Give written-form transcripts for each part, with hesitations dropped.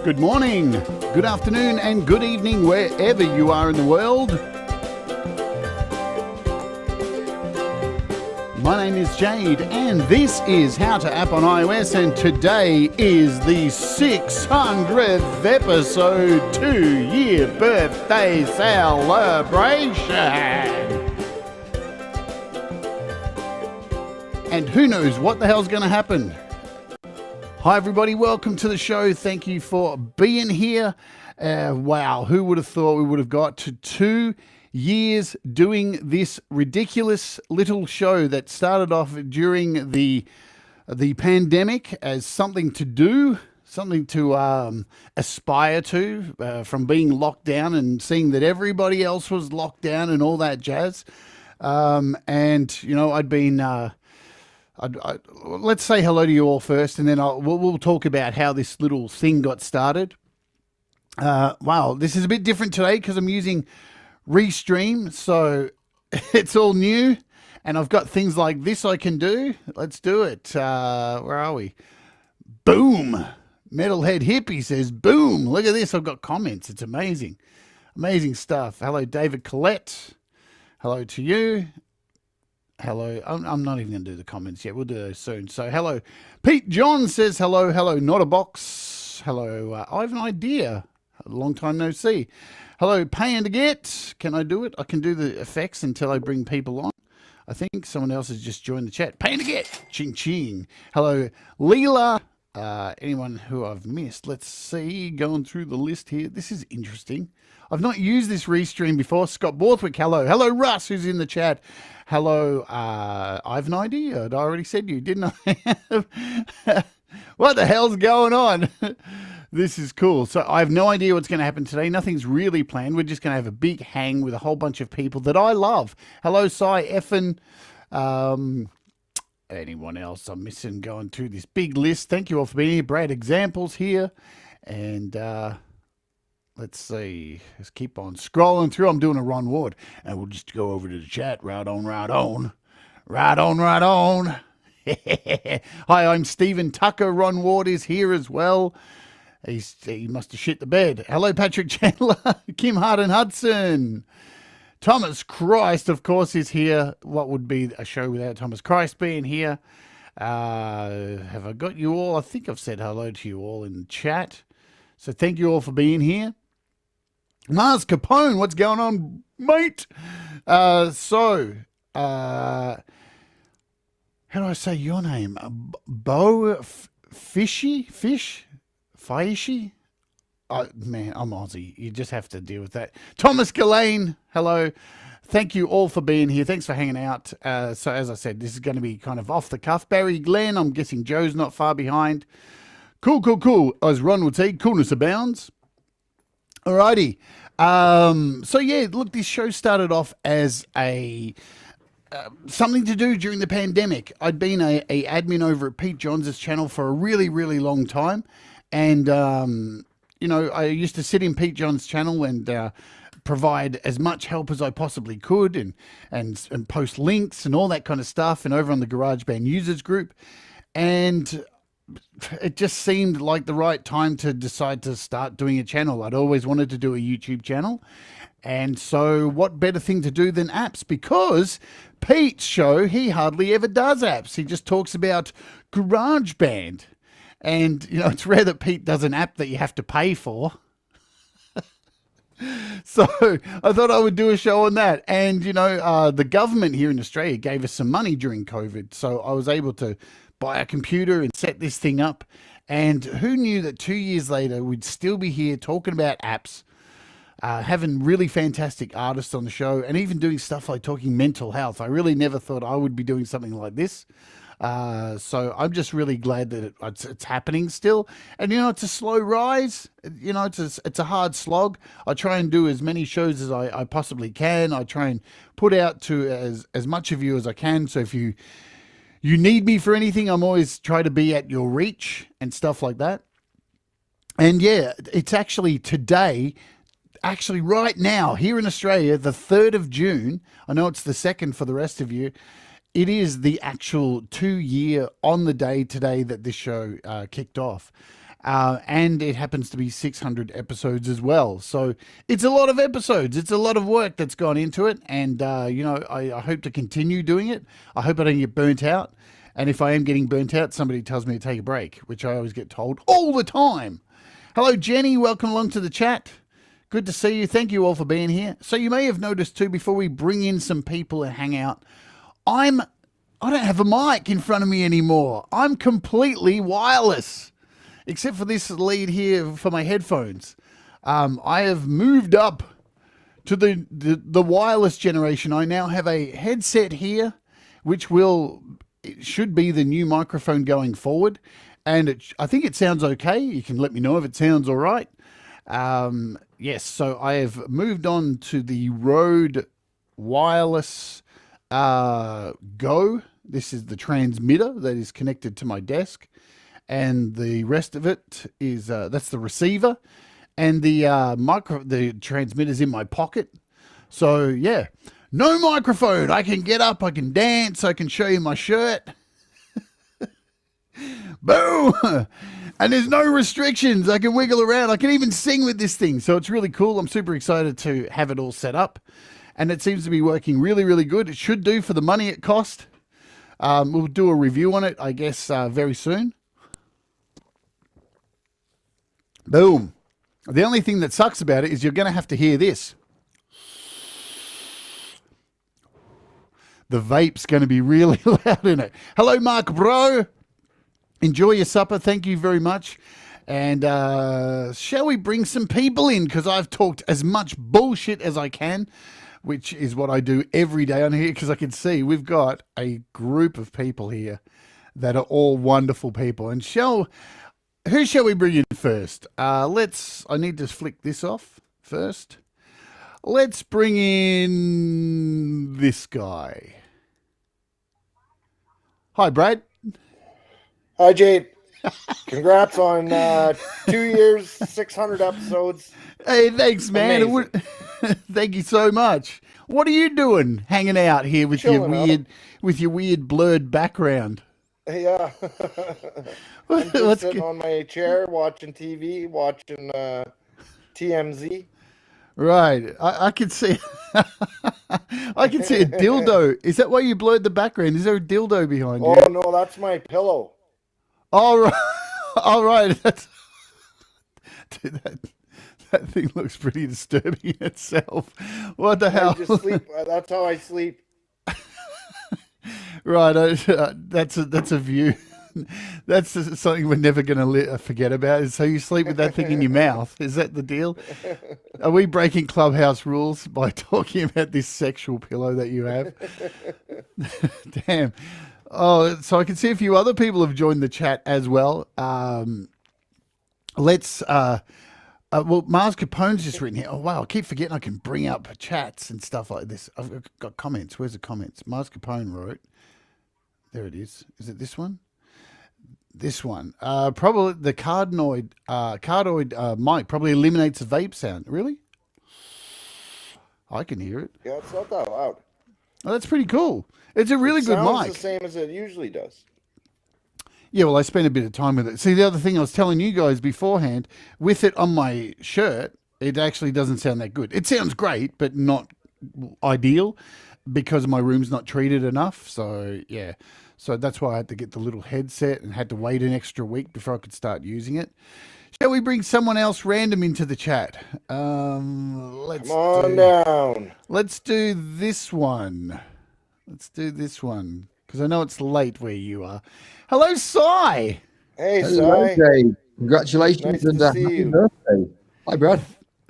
Good morning, good afternoon, and good evening wherever you are in the world. My name is Jade, and this is How to App on iOS, and today is the 600th episode, 2-year birthday celebration. And who knows what the hell's going to happen? Hi everybody, welcome to the show. Thank you for being here. Wow, who would have thought we would have got to 2 years doing this ridiculous little show that started off during the pandemic as something to do, something to aspire to, from being locked down and seeing that everybody else was locked down and all that jazz. And, you know, I'd been... let's say hello to you all first, and then we'll talk about how this little thing got started. Wow, this is a bit different today because I'm using Restream, so it's all new, and I've got things like this I can do. Let's do it. Where are we? Boom! Metalhead Hippie says, boom! Look at this. I've got comments. It's amazing. Amazing stuff. Hello, David Collette. Hello to you. Hello. I'm not even going to do the comments yet. We'll do those soon. So, hello. Pete John says hello. Hello, not a box. Hello. I have an idea. A long time no see. Hello, pay and to get. Can I do it? I can do the effects until I bring people on. I think someone else has just joined the chat. Pay and to get. Ching ching. Hello, Leela. Anyone who I've missed? Let's see. Going through the list here. This is interesting. I've not used this Restream before. Scott Borthwick, hello. Hello, Russ, who's in the chat. Hello, I have an idea. I already said you, didn't I? What the hell's going on? This is cool. So I have no idea what's going to happen today. Nothing's really planned. We're just going to have a big hang with a whole bunch of people that I love. Hello, Cy, Effen. Anyone else I'm missing going through this big list? Thank you all for being here. Brad Examples here. And... let's see. Let's keep on scrolling through. I'm doing a Ron Ward. And we'll just go over to the chat. Right on, right on. Right on, right on. Hi, I'm Stephen Tucker. Ron Ward is here as well. He must have shit the bed. Hello, Patrick Chandler. Kim Harden Hudson. Thomas Christ, of course, is here. What would be a show without Thomas Christ being here? Have I got you all? I think I've said hello to you all in the chat. So thank you all for being here. Mars Capone, what's going on, mate? How do I say your name? Bo Fishy? Fish? Fishy? Oh, man, I'm Aussie. You just have to deal with that. Thomas Gillane, hello. Thank you all for being here. Thanks for hanging out. So as I said, this is going to be kind of off the cuff. Barry Glenn, I'm guessing Joe's not far behind. Cool, cool, cool. As Ron would say, coolness abounds. Alrighty. So yeah, look, this show started off as a something to do during the pandemic. I'd been a admin over at Pete Johns' channel for a really, really long time. And, you know, I used to sit in Pete Johns' channel and provide as much help as I possibly could and post links and all that kind of stuff, and over on the GarageBand users group. And it just seemed like the right time to decide to start doing a channel. I'd always wanted to do a YouTube channel. And so what better thing to do than apps? Because Pete's show, he hardly ever does apps. He just talks about GarageBand. And, you know, it's rare that Pete does an app that you have to pay for. So I thought I would do a show on that. And, you know, the government here in Australia gave us some money during COVID. So I was able to buy a computer and set this thing up. And who knew that 2 years later we'd still be here talking about apps, having really fantastic artists on the show, and even doing stuff like talking mental health. I really never thought I would be doing something like this. So I'm just really glad that it's happening still. And, you know, it's a slow rise. You know, it's a hard slog. I try and do as many shows as I possibly can. I try and put out to as much of you as I can. So if you need me for anything, I'm always try to be at your reach and stuff like that. And yeah, it's actually today, actually right now here in Australia, the 3rd of June. I know it's the 2nd for the rest of you. It is the actual 2 year on the day today that this show kicked off. and it happens to be 600 episodes as well. So it's a lot of episodes. It's a lot of work that's gone into it, and I hope to continue doing it. I hope I don't get burnt out, and if I am getting burnt out, somebody tells me to take a break, which I always get told all the time. Hello, Jenny. Welcome along to the chat. Good to see you. Thank you all for being here. So you may have noticed too, before we bring in some people and hang out, I don't have a mic in front of me anymore. I'm completely wireless, except for this lead here for my headphones. I have moved up to the wireless generation. I now have a headset here, which it should be the new microphone going forward. And I think it sounds okay. You can let me know if it sounds all right. Yes, so I have moved on to the Rode Wireless Go. This is the transmitter that is connected to my desk, and the rest of it is that's the receiver, and the transmitter's in my pocket. So yeah, no microphone. I can get up, I can dance, I can show you my shirt. Boom! And there's no restrictions. I can wiggle around. I can even sing with this thing. So it's really cool. I'm super excited to have it all set up. And it seems to be working really, really good. It should do for the money it cost. We'll do a review on it, I guess, very soon. Boom. The only thing that sucks about it is you're going to have to hear this. The vape's going to be really loud in it. Hello, Mark Bro. Enjoy your supper. Thank you very much. And shall we bring some people in? Because I've talked as much bullshit as I can, which is what I do every day on here, because I can see we've got a group of people here that are all wonderful people. And who shall we bring in first? I need to flick this off first. Let's bring in this guy. Hi, Brad. Hi, Jade. Congrats on 2 years, 600 episodes. Hey, thanks, man. Thank you so much. What are you doing hanging out here with your weird blurred background? Yeah. I'm just sitting on my chair watching TV, watching TMZ. Right. I can see I can see a dildo. Is that why you blurred the background? Is there a dildo behind you? Oh no, that's my pillow. All right. All right. Dude, that thing looks pretty disturbing itself. What the hell? I just sleep. That's how I sleep. Right. That's a view. That's something we're never going to forget about. So you sleep with that thing in your mouth. Is that the deal? Are we breaking Clubhouse rules by talking about this sexual pillow that you have? Damn. Oh, so I can see a few other people have joined the chat as well. Mars Capone's just written here. Oh, wow. I keep forgetting I can bring up chats and stuff like this. I've got comments. Where's the comments? Mars Capone wrote. There it is. Is it this one? This one. Probably the cardioid mic probably eliminates the vape sound. Really? I can hear it. Yeah, it's not that loud. Oh, that's pretty cool. It's a really good mic. It's the same as it usually does. Yeah, well, I spent a bit of time with it. See, the other thing I was telling you guys beforehand, with it on my shirt, it actually doesn't sound that good. It sounds great, but not ideal because my room's not treated enough. So, yeah. So that's why I had to get the little headset and had to wait an extra week before I could start using it. Shall we bring someone else random into the chat? Let's Come on down. Let's do this one. Let's do this one because I know it's late where you are. Hello, Cy. Hey, Hello, Cy. Jade. Congratulations and happy birthday. Hi, Brad.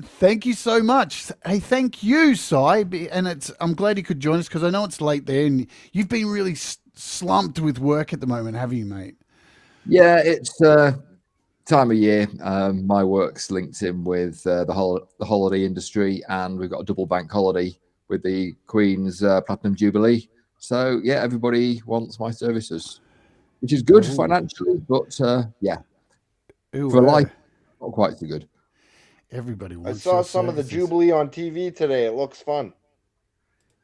Thank you so much. Hey, thank you, Cy. And I'm glad you could join us because I know it's late there and you've been really slumped with work at the moment, haven't you, mate? Yeah, it's time of year. My work's linked in with the holiday industry, and we've got a double bank holiday with the Queen's Platinum Jubilee. So, yeah, everybody wants my services, which is good financially, but yeah, for life, not quite so good. Everybody wants. I saw some of the Jubilee on TV today. It looks fun.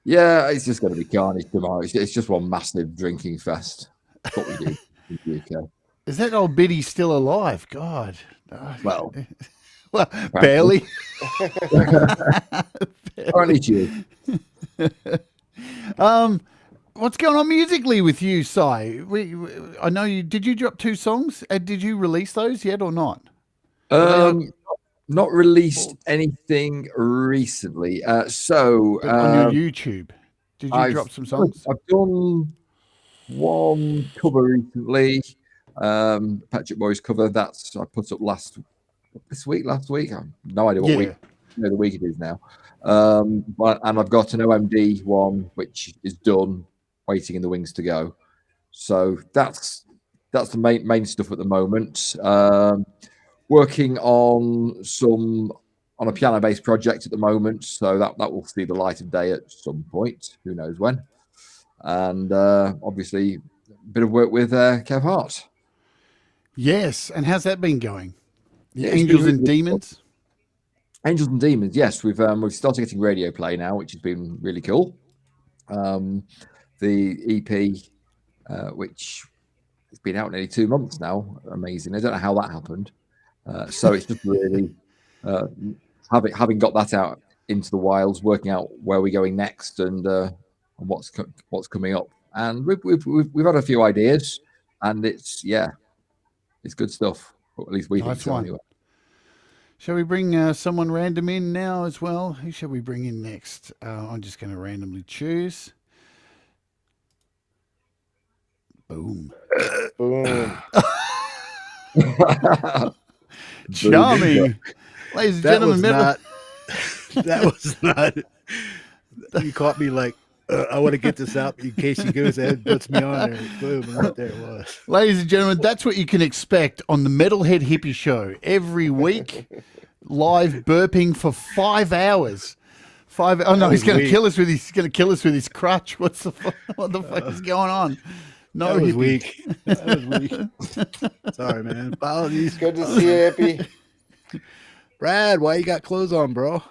Yeah, it's just going to be carnage tomorrow. It's just one massive drinking fest. That's what we do in the UK. Is that old biddy still alive? God. Well, Well, barely. Only you. What's going on musically with you, Si? I know you. Did you drop 2 songs? Did you release those yet or not? Not released anything recently. But on your YouTube, did you drop some songs? I've done one cover recently. Patrick Boy's cover. That's I put up last week. I have no idea what week. The week it is now. And I've got an OMD one which is done, waiting in the wings to go. So that's the main stuff at the moment. Working on a piano-based project at the moment, so that will see the light of day at some point. Who knows when? And obviously, a bit of work with Kev Hart. Yes, and how's that been going? The Yeah, Angels and Demons. Angels and Demons. Yes, we've started getting radio play now, which has been really cool. The EP, which has been out nearly 2 months now, amazing. I don't know how that happened. So it's just really having got that out into the wilds, working out where we're going next and what's coming up. And we've had a few ideas, and it's good stuff. Or at least we think so anyway. Shall we bring someone random in now as well? Who shall we bring in next? I'm just going to randomly choose. Boom. Boom. Charming. Ladies and gentlemen, that was not. You caught me like, I want to get this out in case he goes ahead and puts me on there. Boom, and right there it was. Ladies and gentlemen, that's what you can expect on the Metalhead Hippie Show every week. Live burping for 5 hours. Oh no, he's going to kill us with his crutch. What the fuck is going on? No, that was weak. That was weak. Sorry, man. Apologies. Good to see you, hippie. Brad, why you got clothes on, bro?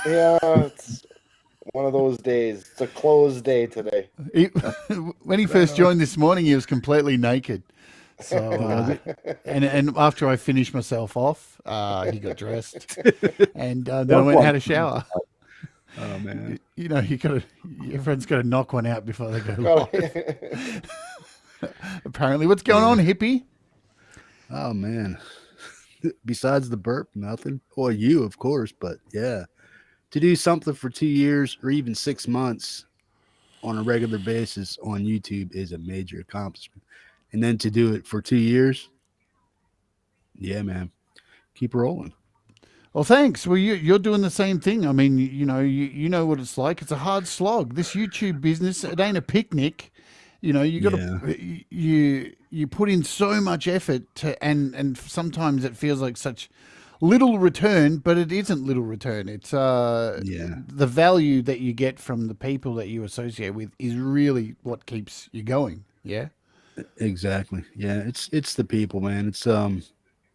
Yeah, it's one of those days. It's a closed day today. When he first joined this morning, he was completely naked. So, and after I finished myself off, he got dressed, and then I went and had a shower. Oh man! Everyone's got to knock one out before they go live. Apparently, what's going on, hippie? Oh man! Besides the burp, nothing. Well, you of course, but yeah, to do something for 2 years or even 6 months on a regular basis on YouTube is a major accomplishment. And then to do it for 2 years, yeah, man, keep rolling. Well, thanks. Well, you're doing the same thing. I mean, you know what it's like. It's a hard slog. This YouTube business, it ain't a picnic. You got to you put in so much effort to, and sometimes it feels like such little return, but it isn't little return. It's the value that you get from the people that you associate with is really what keeps you going. Yeah. Exactly. Yeah, it's the people, man. It's I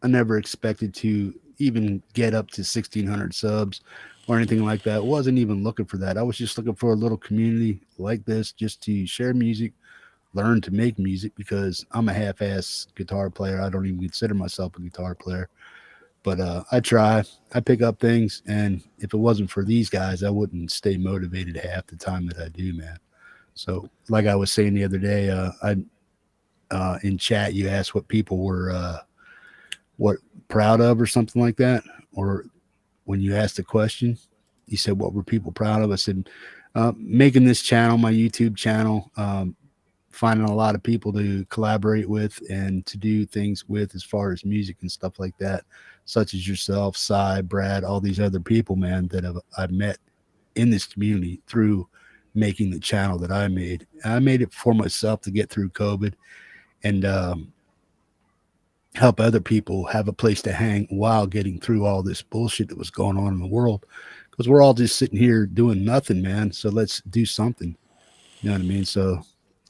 never expected to even get up to 1,600 subs or anything like that. I wasn't even looking for that. I was just looking for a little community like this just to share music, learn to make music, because I'm a half-ass guitar player. I don't even consider myself a guitar player. But I try. I pick up things, and if it wasn't for these guys, I wouldn't stay motivated half the time that I do, man. So like I was saying the other day, in chat, you asked what people were proud of or something like that. Or when you asked the question, you said, what were people proud of? I said, making this channel, my YouTube channel, finding a lot of people to collaborate with and to do things with as far as music and stuff like that, such as yourself, Cy, Brad, all these other people, man, that I've met in this community through making the channel that I made. I made it for myself to get through COVID and help other people have a place to hang while getting through all this bullshit that was going on in the world. Because we're all just sitting here doing nothing, man. So let's do something. You know what I mean? So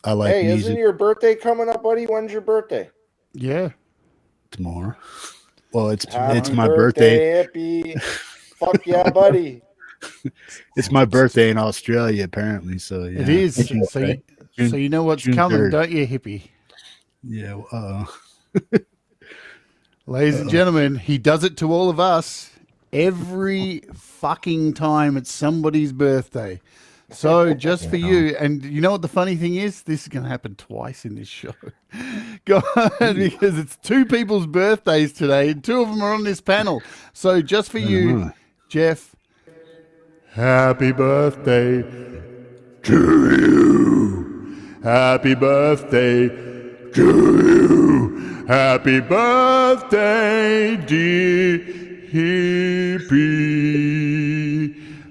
I like music. Isn't your birthday coming up, buddy? When's your birthday? Yeah. Tomorrow. Well, it's Happy my birthday. Hippie. Fuck yeah, buddy. It's my birthday in Australia, apparently. So yeah. It is. So you know what's coming, 3rd. Don't you, hippie? Yeah. Ladies and gentlemen, he does it to all of us every fucking time it's somebody's birthday. So just for you, and you know what the funny thing is? This is going to happen twice in this show. Go ahead, because it's two people's birthdays today, and two of them are on this panel. So just for you, Jeff, happy birthday to you. Happy birthday to you. Happy birthday, dear hippie.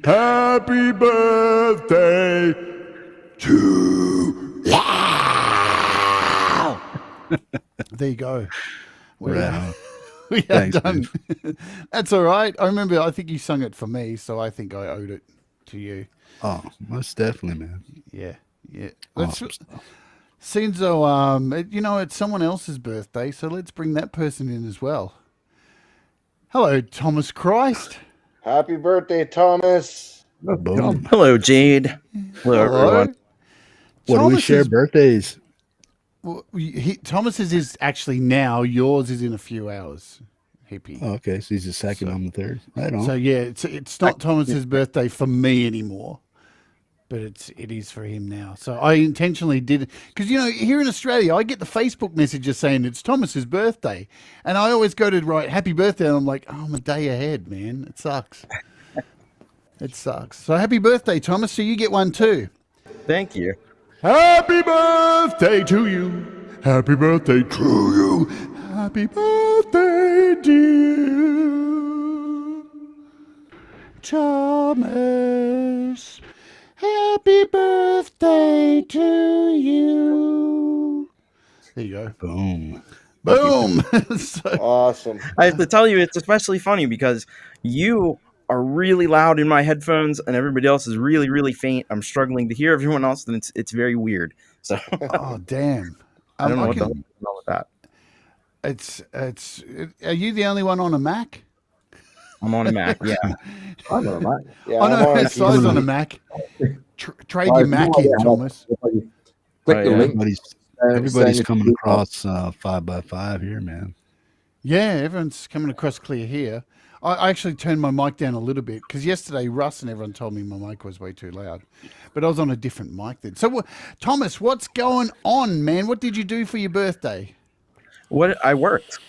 Happy birthday to you. There you go. We are Thanks, done. That's all right. I remember, I think you sung it for me, so I think I owed it to you. Oh, most definitely, man. Yeah. Awesome Seems though, it's someone else's birthday, so let's bring that person in as well. Hello, Thomas Christ. Happy birthday, Thomas. Boom. Hello, Jade. Hello, everyone. What do we share birthdays? Well, Thomas's is actually now. Yours is in a few hours. Hippie. Oh, okay, so he's the second on the third. Right on. So yeah, it's not Thomas's birthday for me anymore, but it is for him now. So I intentionally did, because here in Australia I get the Facebook messages saying it's Thomas's birthday, and I always go to write happy birthday, and I'm like, oh, I'm a day ahead, man. It sucks. It sucks. So happy birthday, Thomas. So you get one too. Thank you. Happy birthday to you. Happy birthday to you. Happy birthday, dear Thomas. Happy birthday to you. There you go. Boom. Boom. Awesome. I have to tell you, it's especially funny because you are really loud in my headphones and everybody else is really, really faint. I'm struggling to hear everyone else, and it's very weird. So Oh, damn. I don't know what the hell is wrong with that. Are you the only one on a Mac? I'm on a Mac, yeah. I'm on a Mac. Yeah, I I'm know, on a Si's PC. on a Mac. Trade your Mac in, Thomas. Click Oh, the yeah. link. Everybody's saying coming if- across 5x5 here, man. Yeah, everyone's coming across clear here. I actually turned my mic down a little bit because yesterday Russ and everyone told me my mic was way too loud. But I was on a different mic then. So, Thomas, what's going on, man? What did you do for your birthday? I worked.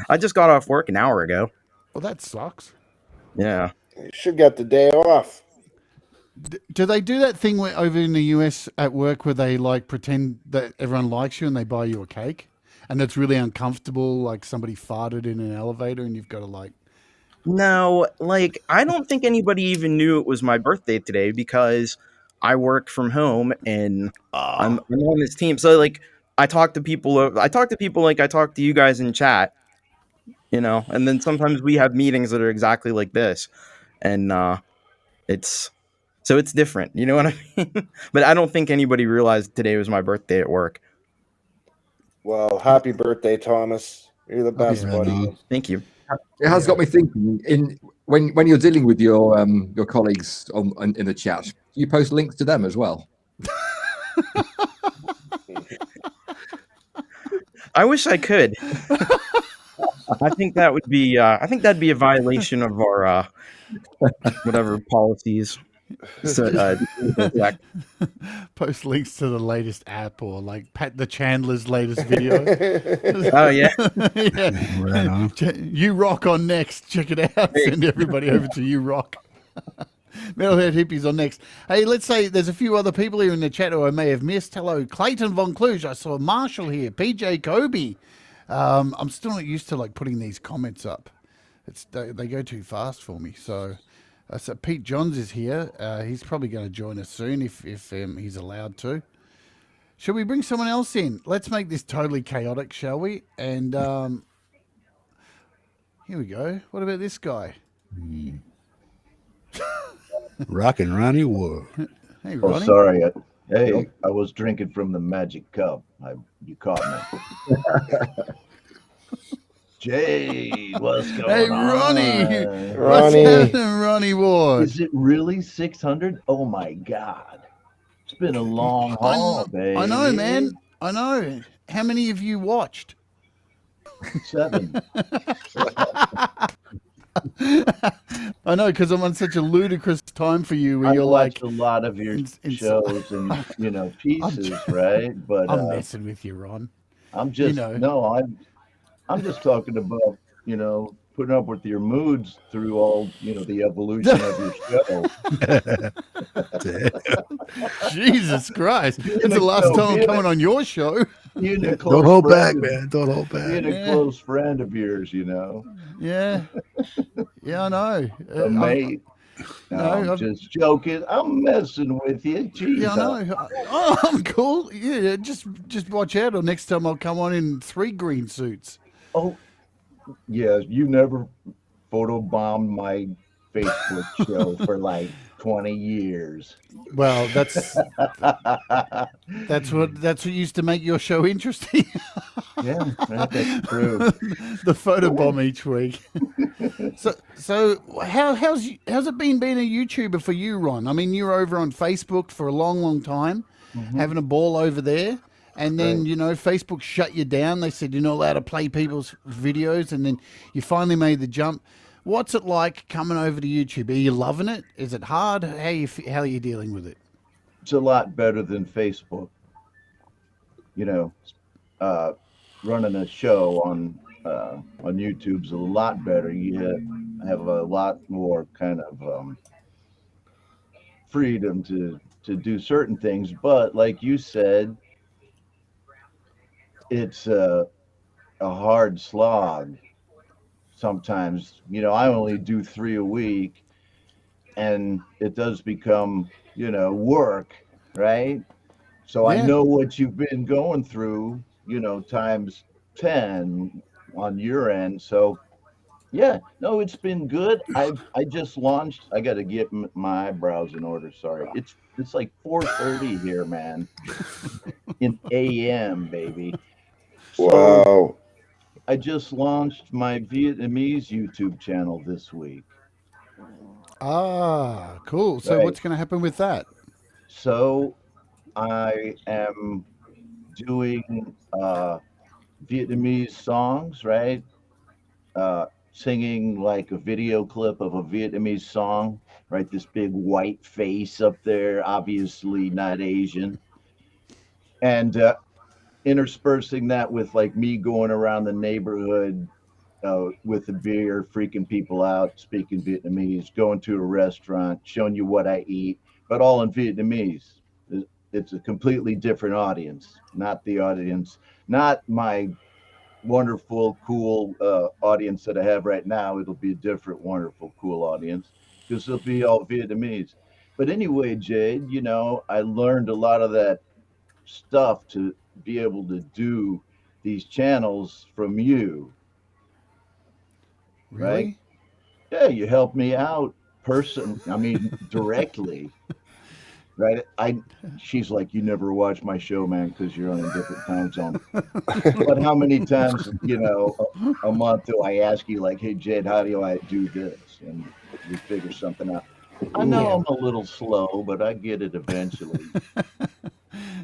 I just got off work an hour ago. Well, that sucks. Yeah. You should get the day off. Do they do that thing over in the US at work where they pretend that everyone likes you and they buy you a cake? And it's really uncomfortable, like somebody farted in an elevator and you've got to No, I don't think anybody even knew it was my birthday today because I work from home and I'm on this team. So I talk to people like I talk to you guys in chat, and then sometimes we have meetings that are exactly like this. And it's different, you know what I mean? But I don't think anybody realized today was my birthday at work. Well, happy birthday, Thomas. You're the best, Yeah, buddy. no. Thank you. It has got me thinking. When you're dealing with your colleagues in the chat, you post links to them as well. I wish I could. I think that would be. I think that'd be a violation of our whatever policies. So, post links to the latest app or Pat the Chandler's latest video. oh yeah. Yeah. Right on. You Rock on next. Check it out. Send everybody over to You Rock. Metalhead Hippies on next. Hey, let's say there's a few other people here in the chat who I may have missed. Hello, Clayton Von Kluge. I saw Marshall here. PJ Kobe. I'm still not used to putting these comments up. They go too fast for me. So Pete Johns is here. He's probably going to join us soon if he's allowed to. Should we bring someone else in? Let's make this totally chaotic, shall we? And here we go. What about this guy? Rockin' Ronnie Wood. Hey, Oh, Ronnie. sorry. I was drinking from the magic cup. You caught me. Jade, what's going Hey, on? Ronnie. What's Ronnie. happening, Ronnie Ward? Is it really 600? Oh, my God. It's been a long haul, baby. I know, man. I know. How many of you watched? 7. I know, because I'm on such a ludicrous time for you where I you're watched like, a lot of your shows and pieces, right? But I'm messing with you, Ron. I'm just I'm just talking about putting up with your moods through all the evolution of your show. Jesus Christ. Being It's the last time I'm coming on your show. Being a Don't close hold back, friend man. Don't hold back. being a close friend of yours, Yeah. Yeah, I know. a mate. No, I'm I've, just joking. I'm messing with you. Jeez, yeah, I know. Oh, I'm cool. Yeah, just watch out, or next time I'll come on in 3 green suits. Oh, yeah, you never photobombed my Facebook show for like 20 years. Well, that's what used to make your show interesting. Yeah, that's true. The photo bomb each week. So how's it been being a YouTuber for you, Ron? I mean, you're over on Facebook for a long time, having a ball over there, and then Right. Facebook shut you down. They said you're not allowed to play people's videos, and then you finally made the jump. What's it like coming over to YouTube? Are you loving it? Is it hard? How are you dealing with it? It's a lot better than Facebook. You know, uh, running a show on YouTube's a lot better. You have a lot more kind of freedom to do certain things, but like you said, it's a hard slog sometimes. I only do 3 a week, and it does become work, right? So I Yeah. know what you've been going through, times 10 on your end. So yeah, no, it's been good. I just launched. I got to get my eyebrows in order. Sorry, it's like 4:30 here, man. In AM, baby. So Wow. I just launched my Vietnamese YouTube channel this week. Ah, cool. So Right. what's going to happen with that? So I am doing Vietnamese songs, right? Singing like a video clip of a Vietnamese song, right? This big white face up there, obviously not Asian. And interspersing that with like me going around the neighborhood with a beer, freaking people out, speaking Vietnamese, going to a restaurant, showing you what I eat, but all in Vietnamese. It's a completely different audience, not the audience, not my wonderful, cool audience that I have right now. It'll be a different, wonderful, cool audience because it'll be all Vietnamese. But anyway, Jade, I learned a lot of that stuff to be able to do these channels from you, right? Really? Yeah, you helped me out directly, right? She's like, you never watch my show, man, because you're on a different time zone. But how many times, a month do I ask you, like, hey, Jade, how do I do this? And we figure something out. I know Yeah. I'm a little slow, but I get it eventually.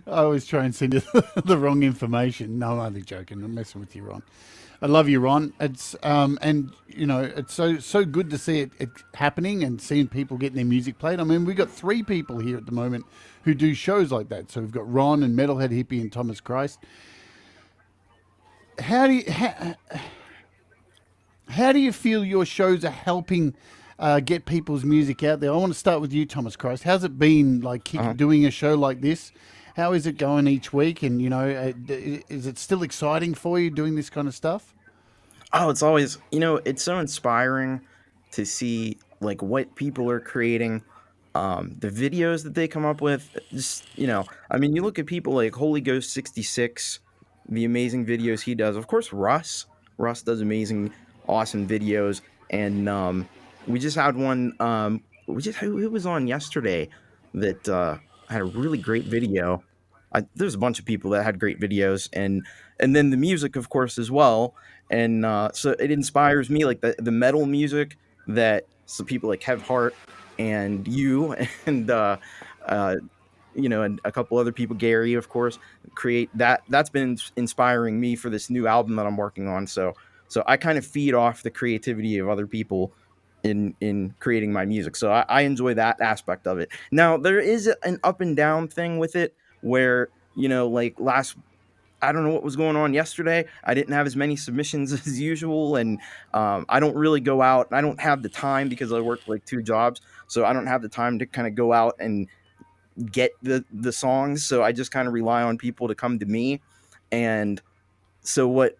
I always try and send you the wrong information. No, I'm only joking. I'm messing with you, Ron. I love you, Ron. It's and it's so good to see it happening and seeing people getting their music played. I mean, we've got 3 people here at the moment who do shows like that. So we've got Ron and Metalhead Hippie and Thomas Christ. How do you feel your shows are helping get people's music out there? I want to start with you, Thomas Christ. How's it been like doing a show like this? How is it going each week? And is it still exciting for you doing this kind of stuff? Oh, it's always, it's so inspiring to see like what people are creating, the videos that they come up with. Just, I mean, you look at people like Holy Ghost 66, the amazing videos he does. Of course, Russ does amazing, awesome videos. And we just had one, who was on yesterday that had a really great video. There's a bunch of people that had great videos, and then the music, of course, as well. And so it inspires me, like the metal music that some people like Kev Hart and you and and a couple other people, Gary, of course, create that. That's been inspiring me for this new album that I'm working on. So I kind of feed off the creativity of other people in creating my music. So I enjoy that aspect of it. Now there is an up and down thing with it where, like I don't know what was going on yesterday. I didn't have as many submissions as usual, and I don't really go out. I don't have the time because I work like 2 jobs, so I don't have the time to kind of go out and get the songs. So I just kind of rely on people to come to me. And so what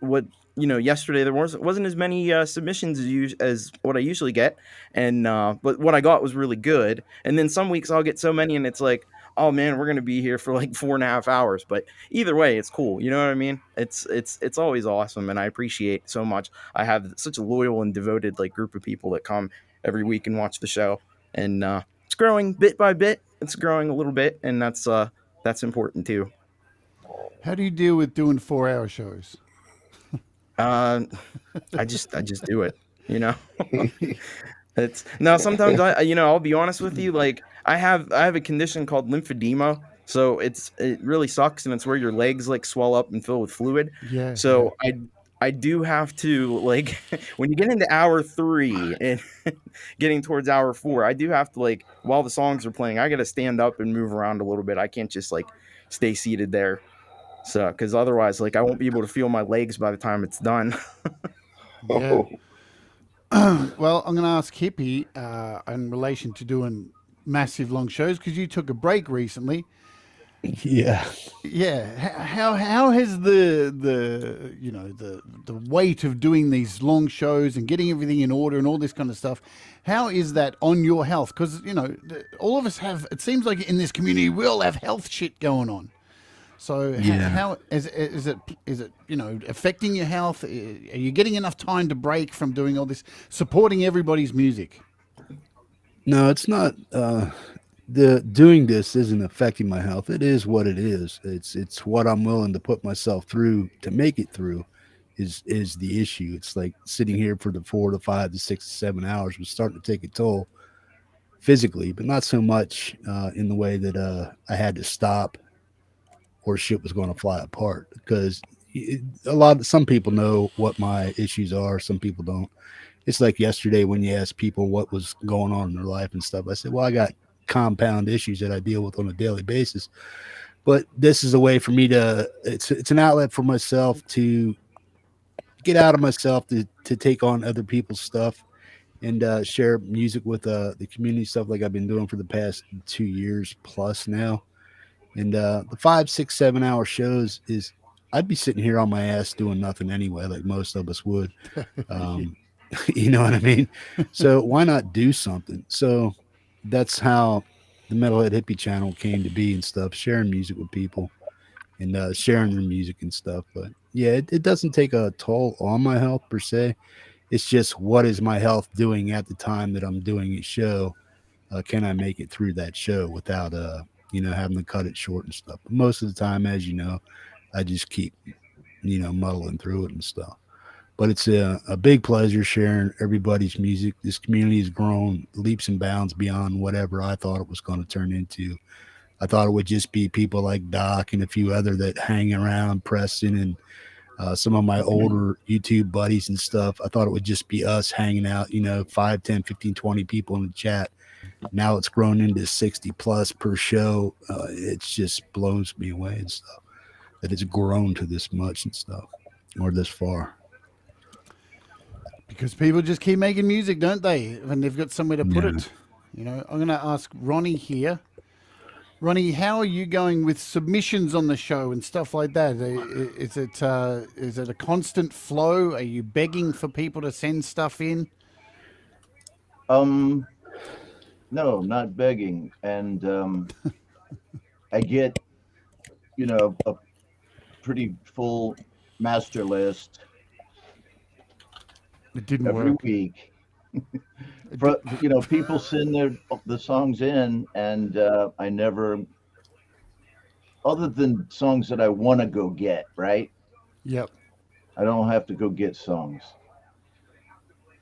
yesterday there wasn't as many submissions as what I usually get, and but what I got was really good. And then some weeks I'll get so many, and it's like, oh man, we're gonna be here for like 4.5 hours. But either way, it's cool. You know what I mean? It's always awesome, and I appreciate so much. I have such a loyal and devoted like group of people that come every week and watch the show, and it's growing bit by bit. It's growing a little bit, and that's important too. How do you deal with doing 4-hour shows? I just do it, It's now sometimes I'll be honest with you, like I have a condition called lymphedema, so it really sucks, and it's where your legs like swell up and fill with fluid. Yeah. So I do have to, like, when you get into hour 3 and getting towards hour 4, I do have to, like, while the songs are playing, I got to stand up and move around a little bit. I can't just like stay seated there. So, because otherwise, like, I won't be able to feel my legs by the time it's done. Yeah. Well, I'm going to ask Hippie in relation to doing massive long shows, because you took a break recently. Yeah. How has the weight of doing these long shows and getting everything in order and all this kind of stuff, how is that on your health? Because all of us have, it seems like in this community we all have health shit going on. So Yeah. how is it affecting your health? Are you getting enough time to break from doing all this, supporting everybody's music? No, it's not. The doing this isn't affecting my health. It is what it is. It's what I'm willing to put myself through to make it through is the issue. It's like sitting here for the 4 to 5 to 6 to 7 hours was starting to take a toll physically, but not so much in the way that I had to stop or shit was going to fly apart, because some people know what my issues are, some people don't. It's like yesterday when you asked people what was going on in their life and stuff. I said, well, I got compound issues that I deal with on a daily basis, but this is a way for me to, it's an outlet for myself to get out of myself, to take on other people's stuff and share music with the community, stuff like I've been doing for the past 2 years plus now. And the 5, 6, 7 hour shows is, I'd be sitting here on my ass doing nothing anyway, like most of us would. You know what I mean? So why not do something? So that's how the Metalhead Hippie channel came to be and stuff, sharing music with people and sharing their music and stuff. But yeah, it doesn't take a toll on my health per se. It's just, what is my health doing at the time that I'm doing a show? Can I make it through that show without having to cut it short and stuff? But most of the time, as you know, I just keep muddling through it and stuff. But it's a big pleasure sharing everybody's music. This community has grown leaps and bounds beyond whatever I thought it was going to turn into. I thought it would just be people like Doc and a few other that hang around, Preston, and some of my older YouTube buddies and stuff. I thought it would just be us hanging out, 5, 10, 15, 20 people in the chat. Now it's grown into 60 plus per show. It just blows me away and stuff that it's grown to this much and stuff, or this far. Because people just keep making music, don't they? And they've got somewhere to put it. I'm going to ask Ronnie here. Ronnie, how are you going with submissions on the show and stuff like that? Is it a constant flow? Are you begging for people to send stuff in? No, not begging. And I get, a pretty full master list. It didn't every work. week. People send the songs in, and I never, other than songs that I want to go get, right? Yep. I don't have to go get songs.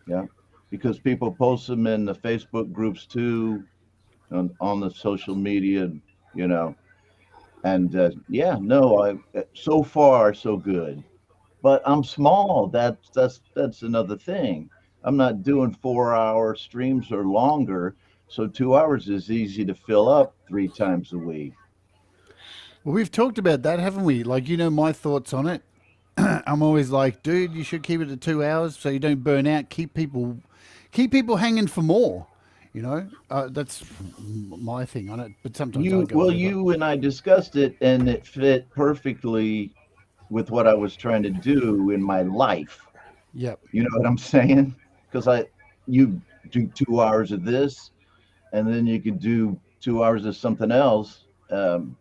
Yeah, because people post them in the Facebook groups too, on the social media, And yeah, no, so far so good. But I'm small. That's another thing. I'm not doing 4-hour streams or longer, so 2 hours is easy to fill up 3 times a week. Well, we've talked about that, haven't we? Like, you know, my thoughts on it. I'm always like, dude, you should keep it to 2 hours so you don't burn out. Keep people hanging for more. You know, that's my thing on it. But sometimes I go over. You and I discussed it, and it fit perfectly with what I was trying to do in my life. Yep. You know what I'm saying? Because you do 2 hours of this, and then you could do 2 hours of something else.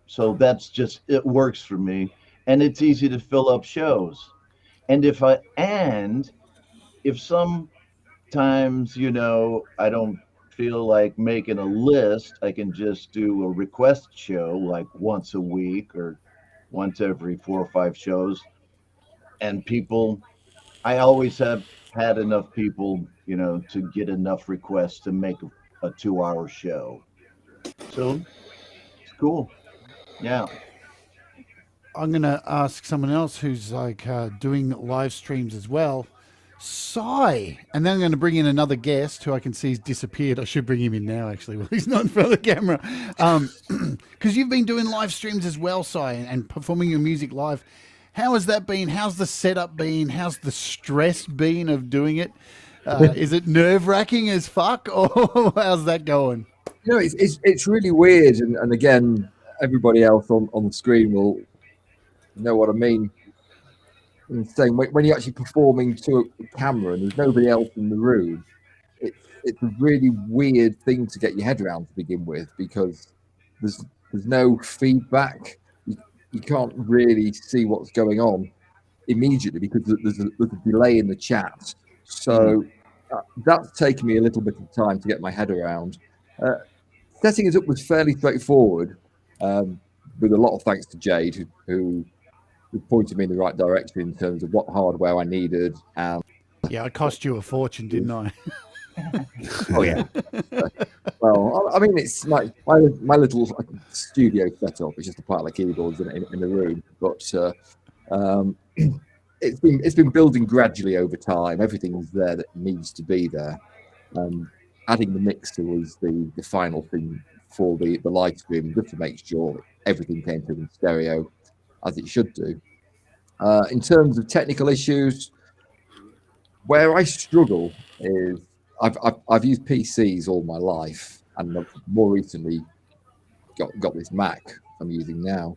So that's just, it works for me, and it's easy to fill up shows. And if sometimes, you know, I don't feel like making a list, I can just do a request show like once a week or once every 4 or 5 shows. And I always have had enough people, you know, to get enough requests to make a 2-hour show. So it's cool. Yeah. I'm going to ask someone else who's like doing live streams as well. Sai. And then I'm going to bring in another guest who I can see has disappeared. I should bring him in now, actually. Well, he's not in front of the camera. Because you've been doing live streams as well, Sai, and performing your music live. How has that been? How's the setup been? How's the stress been of doing it? Is it nerve-wracking as fuck? Or how's that going? You know, it's really weird. And again, everybody else on the screen will know what I mean. And saying when you're actually performing to a camera and there's nobody else in the room, it's a really weird thing to get your head around to begin with, because there's no feedback. You can't really see what's going on immediately because there's a delay in the chat. So that's taken me a little bit of time to get my head around. Setting it up was fairly straightforward, with a lot of thanks to Jade, who pointed me in the right direction in terms of what hardware I needed. And yeah, it cost you a fortune, didn't I? Oh yeah. Well, I mean, it's like my little studio setup. It's just a pile of keyboards in the room, but it's been building gradually over time. Everything's there that needs to be there. Adding the mixer was the final thing for the live stream, just to make sure everything came through in stereo as it should do. In terms of technical issues, where I struggle is I've used PCs all my life, and more recently got this Mac I'm using now,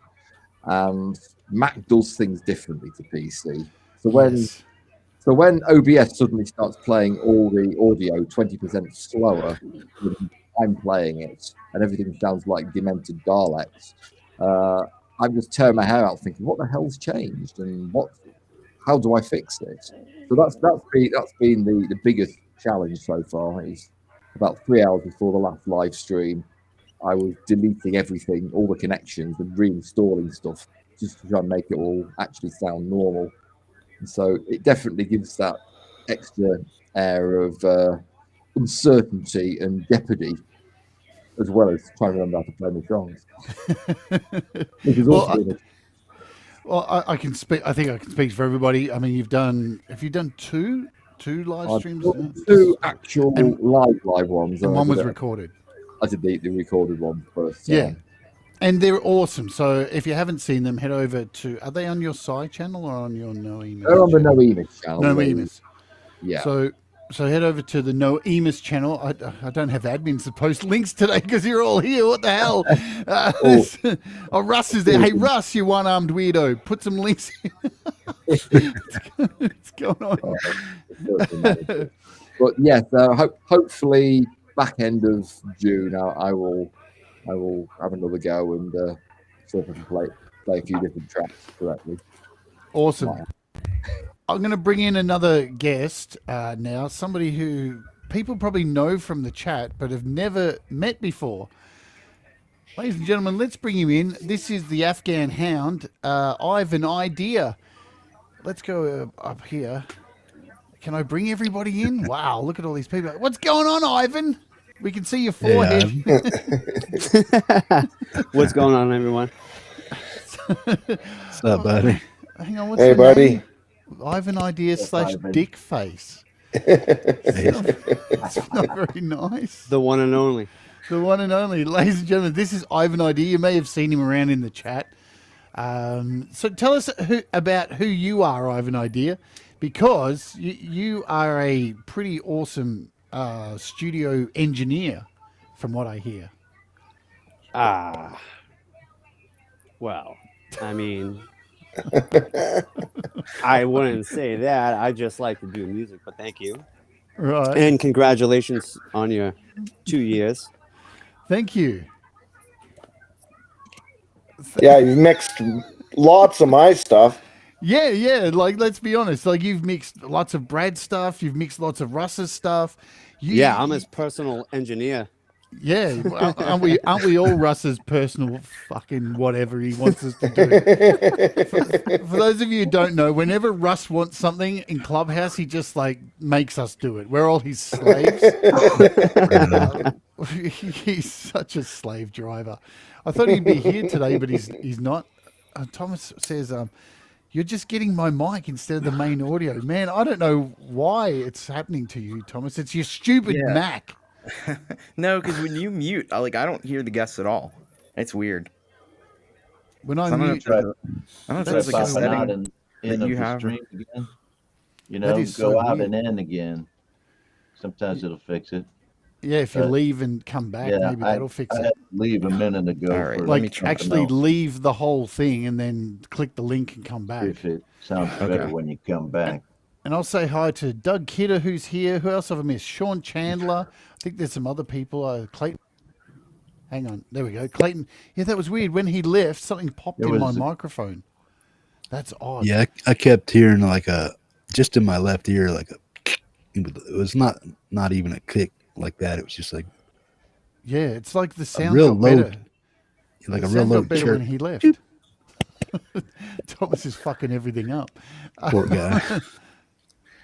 and Mac does things differently to PC. So when OBS suddenly starts playing all the audio 20% slower than I'm playing it, and everything sounds like demented Daleks, I'm just tearing my hair out thinking, what the hell's changed, and how do I fix it? So that's been the biggest challenge so far. Is about 3 hours before the last live stream, I was deleting everything, all the connections, and reinstalling stuff just to try and make it all actually sound normal. And so it definitely gives that extra air of uncertainty and jeopardy, as well as trying to remember how to play the songs. Well, I can speak. I think I can speak for everybody. I mean, have you done two live streams? Two actual live ones. And one was recorded. I did the recorded one first. Yeah. And they're awesome. So if you haven't seen them, head over to. Are they on your Psy channel or on your No Emis? They're on the No Emis channel. No Emis. Yeah. So head over to the No Emis channel. I don't have admins to post links today because you're all here. What the hell? Russ is there. Hey, Russ, you one-armed weirdo. Put some links in. What's going on? But yes, hopefully back end of June, I will have another go and see if I can play a few different tracks correctly. Awesome. Wow. I'm going to bring in another guest now, somebody who people probably know from the chat but have never met before. Ladies and gentlemen, let's bring him in. This is the Afghan Hound, Ivan Idea. Let's go up here. Can I bring everybody in? Wow, look at all these people. What's going on, Ivan? We can see your forehead. What's going on, everyone? What's up, buddy? Hang on, what's Hey, your buddy. name? Ivan Idea Yes, / Ivan. Dick Face. It's not very nice. The one and only. The one and only. Ladies and gentlemen, this is Ivan Idea. You may have seen him around in the chat. So tell us about who you are, Ivan Idea, because you are a pretty awesome studio engineer, from what I hear. Well, I mean, I wouldn't say that. I just like to do music, but thank you. Right. And congratulations on your 2 years. Thank you. Yeah, you mixed lots of my stuff. Yeah. Like, let's be honest. Like, you've mixed lots of Brad's stuff. You've mixed lots of Russ's stuff. Yeah, I'm his personal engineer. Yeah, aren't we all Russ's personal fucking whatever he wants us to do? For those of you who don't know, whenever Russ wants something in Clubhouse, he just like makes us do it. We're all his slaves. He's such a slave driver. I thought he'd be here today, but he's not. Thomas says, "You're just getting my mic instead of the main audio." Man, I don't know why it's happening to you, Thomas. It's your stupid Mac. No, because when you mute, I don't hear the guests at all. It's weird. When I So mute, I don't know if it's like a Popping out setting. and in that of you the have. stream again. You That know, is go so out weird. and in again. Sometimes it'll fix it. Yeah, if you leave and come back, Yeah, maybe that'll fix I it. had to leave a minute ago. All right, for let me Like try actually something else. leave the whole thing and then click the link and come back. If it sounds better when you come back. And I'll say hi to Doug Kidder, who's here. Who else have I missed? Sean Chandler. I think there's some other people. Clayton. Hang on. There we go. Clayton. Yeah, that was weird. When he left, something popped It in my was- microphone. That's odd. Yeah, I kept hearing like just in my left ear, like it was not even a click like that. It was just like Yeah, it's like the sound real got low, better. like The a real sound low got better chirp. when he left. Thomas is fucking everything up. Poor guy.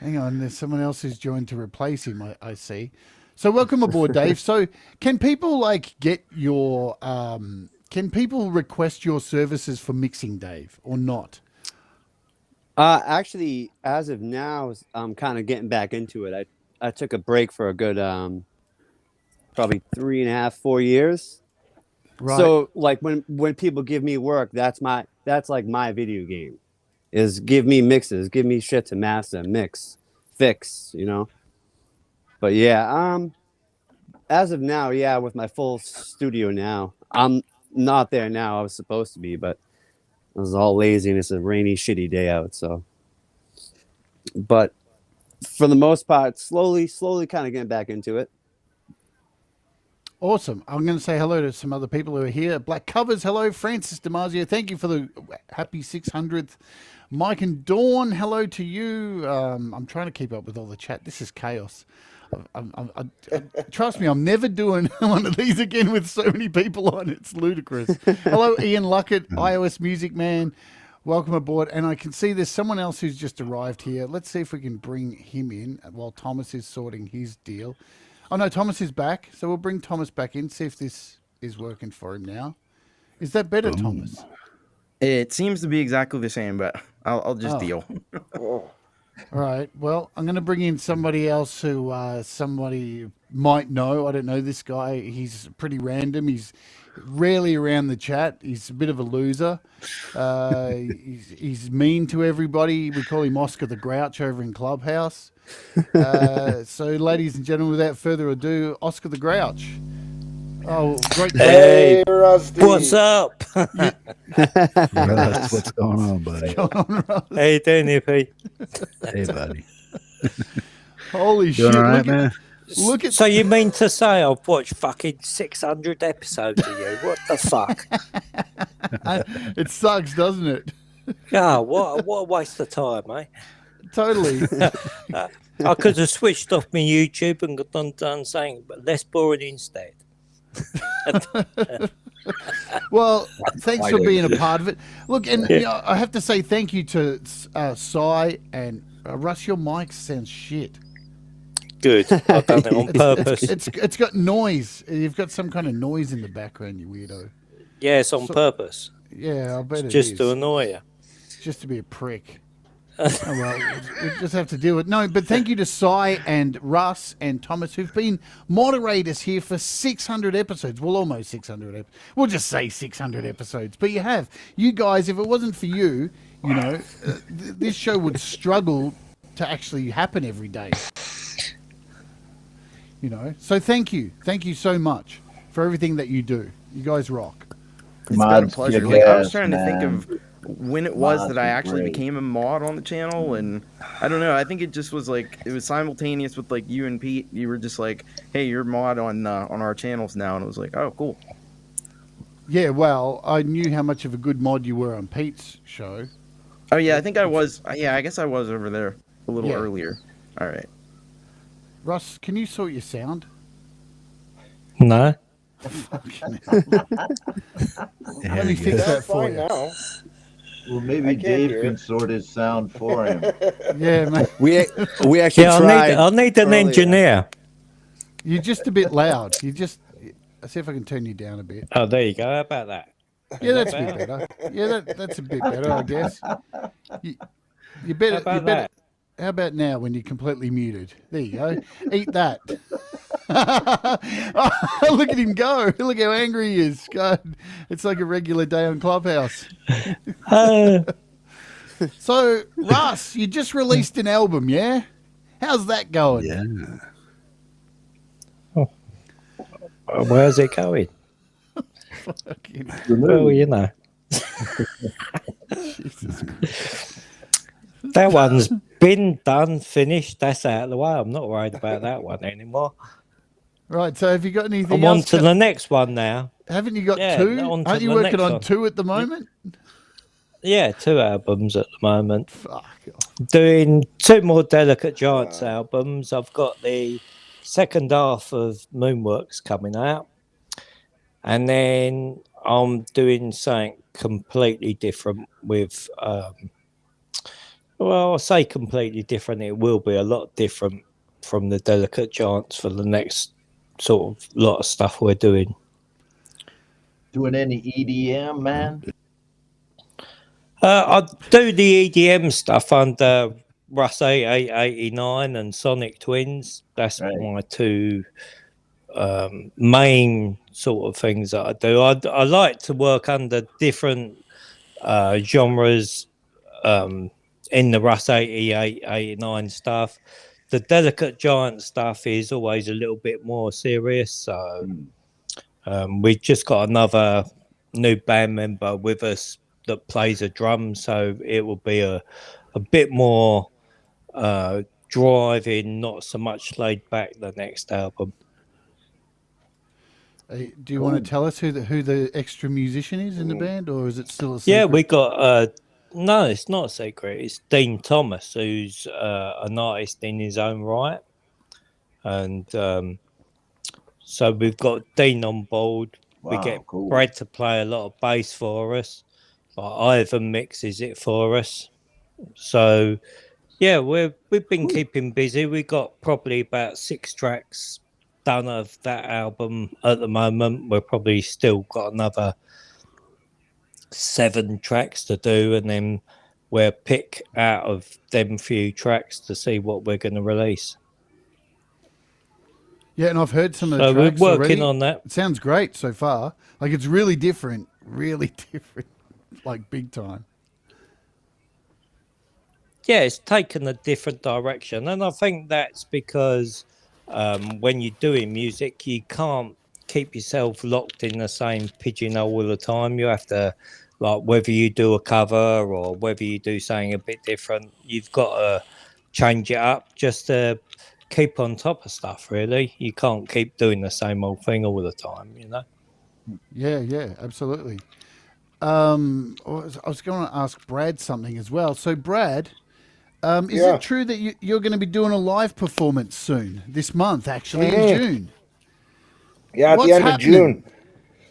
Hang on, there's someone else who's joined to replace him, I see. So welcome aboard, Dave. So can people like get your can people request your services for mixing, Dave, or not? Actually, as of now, I'm kind of getting back into it. I took a break for a good probably 3.5, 4 years. Right. So like when people give me work, that's like my video game. Is give me mixes, give me shit to master, mix, fix, you know. But yeah, as of now, yeah, with my full studio now, I'm not there now. I was supposed to be, but it was all lazy and it's a rainy, shitty day out. So, but for the most part, slowly kind of getting back into it. Awesome. I'm going to say hello to some other people who are here. Black Covers, hello. Francis Damasio, thank you for the happy 600th. Mike and Dawn, hello to you. I'm trying to keep up with all the chat. This is chaos. Trust me, I'm never doing one of these again with so many people on. It's ludicrous. Hello, Ian Luckett, iOS Music Man. Welcome aboard. And I can see there's someone else who's just arrived here. Let's see if we can bring him in while Thomas is sorting his deal. Oh, no, Thomas is back. So we'll bring Thomas back in, see if this is working for him now. Is that better, Thomas? It seems to be exactly the same, but I'll just deal. All right. Well, I'm going to bring in somebody else who somebody might know. I don't know this guy. He's pretty random. He's rarely around the chat. He's a bit of a loser. He's mean to everybody. We call him Oscar the Grouch over in Clubhouse. So, ladies and gentlemen, without further ado, Oscar the Grouch. Oh, great. Hey, Rusty. What's up? Russ, what's going on, buddy? How you doing, hippie? Hey, buddy. Holy Doing shit. all right, Look at, man? look at So you mean to say I've watched fucking 600 episodes of you? What the fuck? it sucks, doesn't it? Yeah, what a waste of time, eh? Totally. I could have switched off my YouTube and done something but less boring instead. Well, thanks for being a part of it. Look, and you know, I have to say thank you to Cy and Russ. Your mic sounds shit. Good. I've done it on purpose. It's got noise. You've got some kind of noise in the background, you weirdo. Yeah, it's on purpose. Yeah, I bet It's it just is. to annoy you. Just to be a prick. Oh, well, we just have to deal with it. No, but thank you to Cy and Russ and Thomas, who've been moderators here for 600 episodes. Well, almost 600 episodes. We'll just say 600 episodes. But you have. You guys, if it wasn't for you, you know, this show would struggle to actually happen every day. You know, so thank you. Thank you so much for everything that you do. You guys rock. It's been a Mods pleasure. kick Like, I was ass, trying to think man. of when it was Mods that I are actually great. became a mod on the channel, and I don't know. I think it just was like it was simultaneous with like you and Pete. You were just like, "Hey, you're mod on our channels now," and it was like, "Oh, cool." Yeah, well, I knew how much of a good mod you were on Pete's show. Oh yeah, I think I was. Yeah, I guess I was over there a little Yeah. earlier. All right. Russ, can you sort your sound? No. Fucking Yeah, Let me I fix guess. that for fine you. now. Well, I maybe can't Dave hear can it. sort his sound for him. Yeah, mate. We actually Yeah, tried. I need an earlier. engineer. You're just a bit loud. Let's see if I can turn you down a bit. Oh, there you go. How about that? Yeah, that's a Better? bit better. Yeah, that's a bit better, I guess. You How better. about You better. that? How about now when you're completely muted? There you go. Eat that. Oh, look at him go. Look how angry he is. God, it's like a regular day on Clubhouse. So, Russ, you just released an album, yeah? How's that going? Yeah. Where's it going? Fucking Well, you know. Jesus Christ. That one's been done, finished. That's out of the way. I'm not worried about that one anymore. Right, so have you got anything I'm on else? to the next one now. Haven't you got Yeah, two? on to Aren't you the working next on one. two at the moment? Yeah, 2 albums at the moment. Fuck off. Doing 2 more Delicate Giants albums. I've got the second half of Moonworks coming out. And then I'm doing something completely different with... well, I say completely different. It will be a lot different from the Delicate Giants for the next sort of lot of stuff we're doing. Doing any EDM, man? I do the EDM stuff under Russ 8889 and Sonic Twins. That's Right. my 2 main sort of things that I do. I like to work under different genres in the Russ 8889 stuff. The Delicate Giant stuff is always a little bit more serious. So we've just got another new band member with us that plays a drum. So it will be a bit more driving, not so much laid back, the next album. Do you want to tell us who the extra musician is in the band, or is it still a secret? Yeah, we got no, it's not a secret. It's Dean Thomas, who's an artist in his own right, and so we've got Dean on board. Wow, we get cool. Brad to play a lot of bass for us. Ivan mixes it for us. So yeah, we've been keeping busy. We got probably about 6 tracks done of that album at the moment. We're probably still got another 7 tracks to do, and then we'll pick out of them few tracks to see what we're going to release. Yeah, and I've heard some of the So tracks we're working already. on that. It sounds great so far. Like, it's really different, like big time. Yeah, it's taken a different direction, and I think that's because when you're doing music, you can't keep yourself locked in the same pigeonhole all the time. You have to, like, whether you do a cover or whether you do something a bit different, you've got to change it up just to keep on top of stuff, really. You can't keep doing the same old thing all the time, you know? Yeah, absolutely. I was going to ask Brad something as well. So, Brad, is it true that you're going to be doing a live performance soon, this month, actually, in June? Yeah, at the end of June.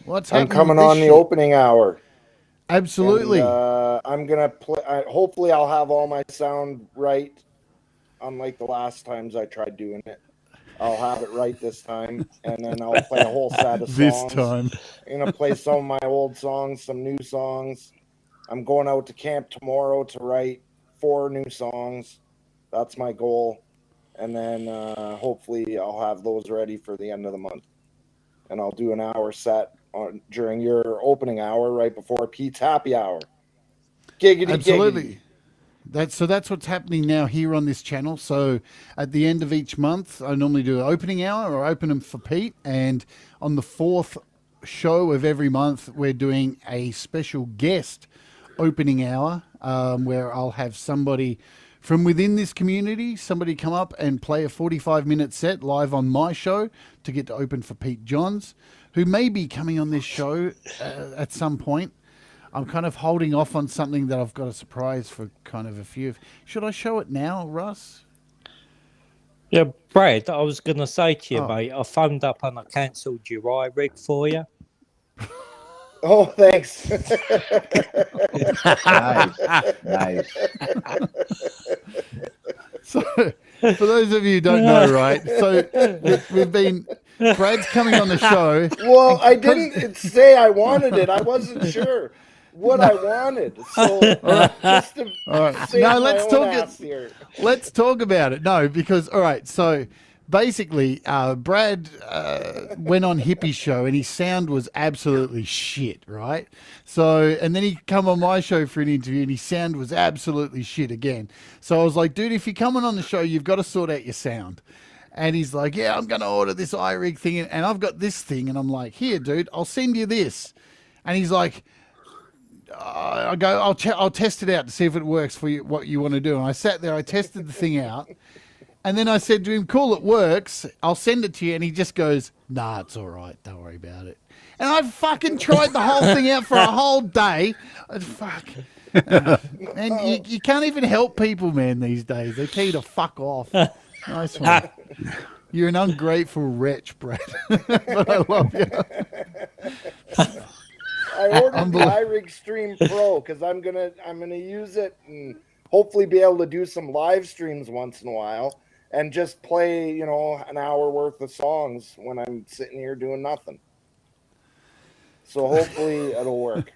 What's I'm happening coming with this on the shit? opening hour. Absolutely. And, I'm going to play. Hopefully, I'll have all my sound right, unlike the last times I tried doing it. I'll have it right this time, and then I'll play a whole set of songs. This time. I'm gonna play some of my old songs, some new songs. I'm going out to camp tomorrow to write 4 new songs. That's my goal, and then hopefully I'll have those ready for the end of the month. And I'll do an hour set during your opening hour, right before Pete's happy hour. Giggity, Absolutely. Giggity. That's what's happening now here on this channel. So at the end of each month, I normally do an opening hour or open them for Pete. And on the 4th show of every month, we're doing a special guest opening hour where I'll have somebody from within this community, somebody come up and play a 45-minute set live on my show to get to open for Pete Johns, who may be coming on this show at some point. I'm kind of holding off on something that I've got a surprise for kind of a few. Should I show it now, Russ? Yeah, Brad, I was going to say to you, mate, I phoned up and I cancelled your iRig for you. Oh, thanks. Nice. So, for those of you who don't know, right? So Brad's coming on the show. Well, I didn't say I wanted it. I wasn't sure what I wanted. So, just to save No, let's talk about it. No, because all right, so basically, Brad went on Hippie's show and his sound was absolutely shit, right? So, and then he come on my show for an interview and his sound was absolutely shit again. So I was like, dude, if you're coming on the show, you've got to sort out your sound. And he's like, yeah, I'm going to order this iRig thing and I've got this thing. And I'm like, here, dude, I'll send you this. And he's like, I go, I'll test it out to see if it works for you, what you want to do. And I sat there, I tested the thing out. And then I said to him, cool, it works. I'll send it to you. And he just goes, nah, it's all right. Don't worry about it. And I fucking tried the whole thing out for a whole day. Fuck. And you can't even help people, man, these days. They tell you to fuck off. Nice one. You're an ungrateful wretch, Brad. But I love you. I ordered the iRig Stream Pro because I'm gonna use it and hopefully be able to do some live streams once in a while and just play, an hour worth of songs when I'm sitting here doing nothing. So hopefully it'll work.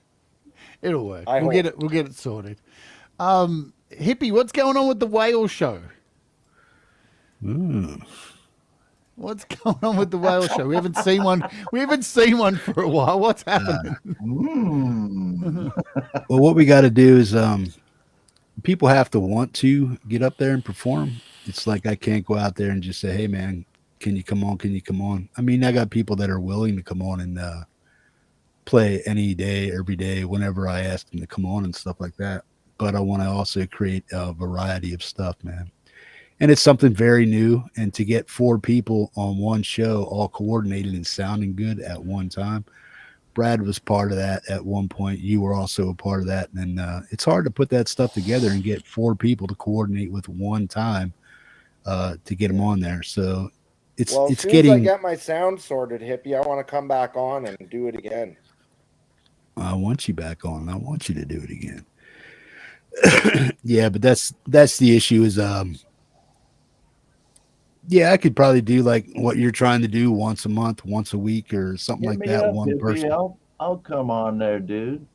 It'll work. We'll get it sorted. Hippie, what's going on with the whale show? What's going on with the whale show? We haven't seen one. We haven't seen one for a while. What's happening? Well, what we got to do is people have to want to get up there and perform. It's like I can't go out there and just say, hey, man, can you come on? Can you come on? I mean, I got people that are willing to come on and play any day, every day, whenever I ask them to come on and stuff like that. But I want to also create a variety of stuff, man. And it's something very new. And to get 4 people on one show, all coordinated and sounding good at one time. Brad was part of that at one point. You were also a part of that. And it's hard to put that stuff together and get 4 people to coordinate with one time to get them on there. So it's getting. As I get my sound sorted, Hippie, I want to come back on and do it again. I want you back on. I want you to do it again. Yeah, but that's the issue is yeah, I could probably do like what you're trying to do once a month, once a week, or something like that. One person. I'll come on there, dude.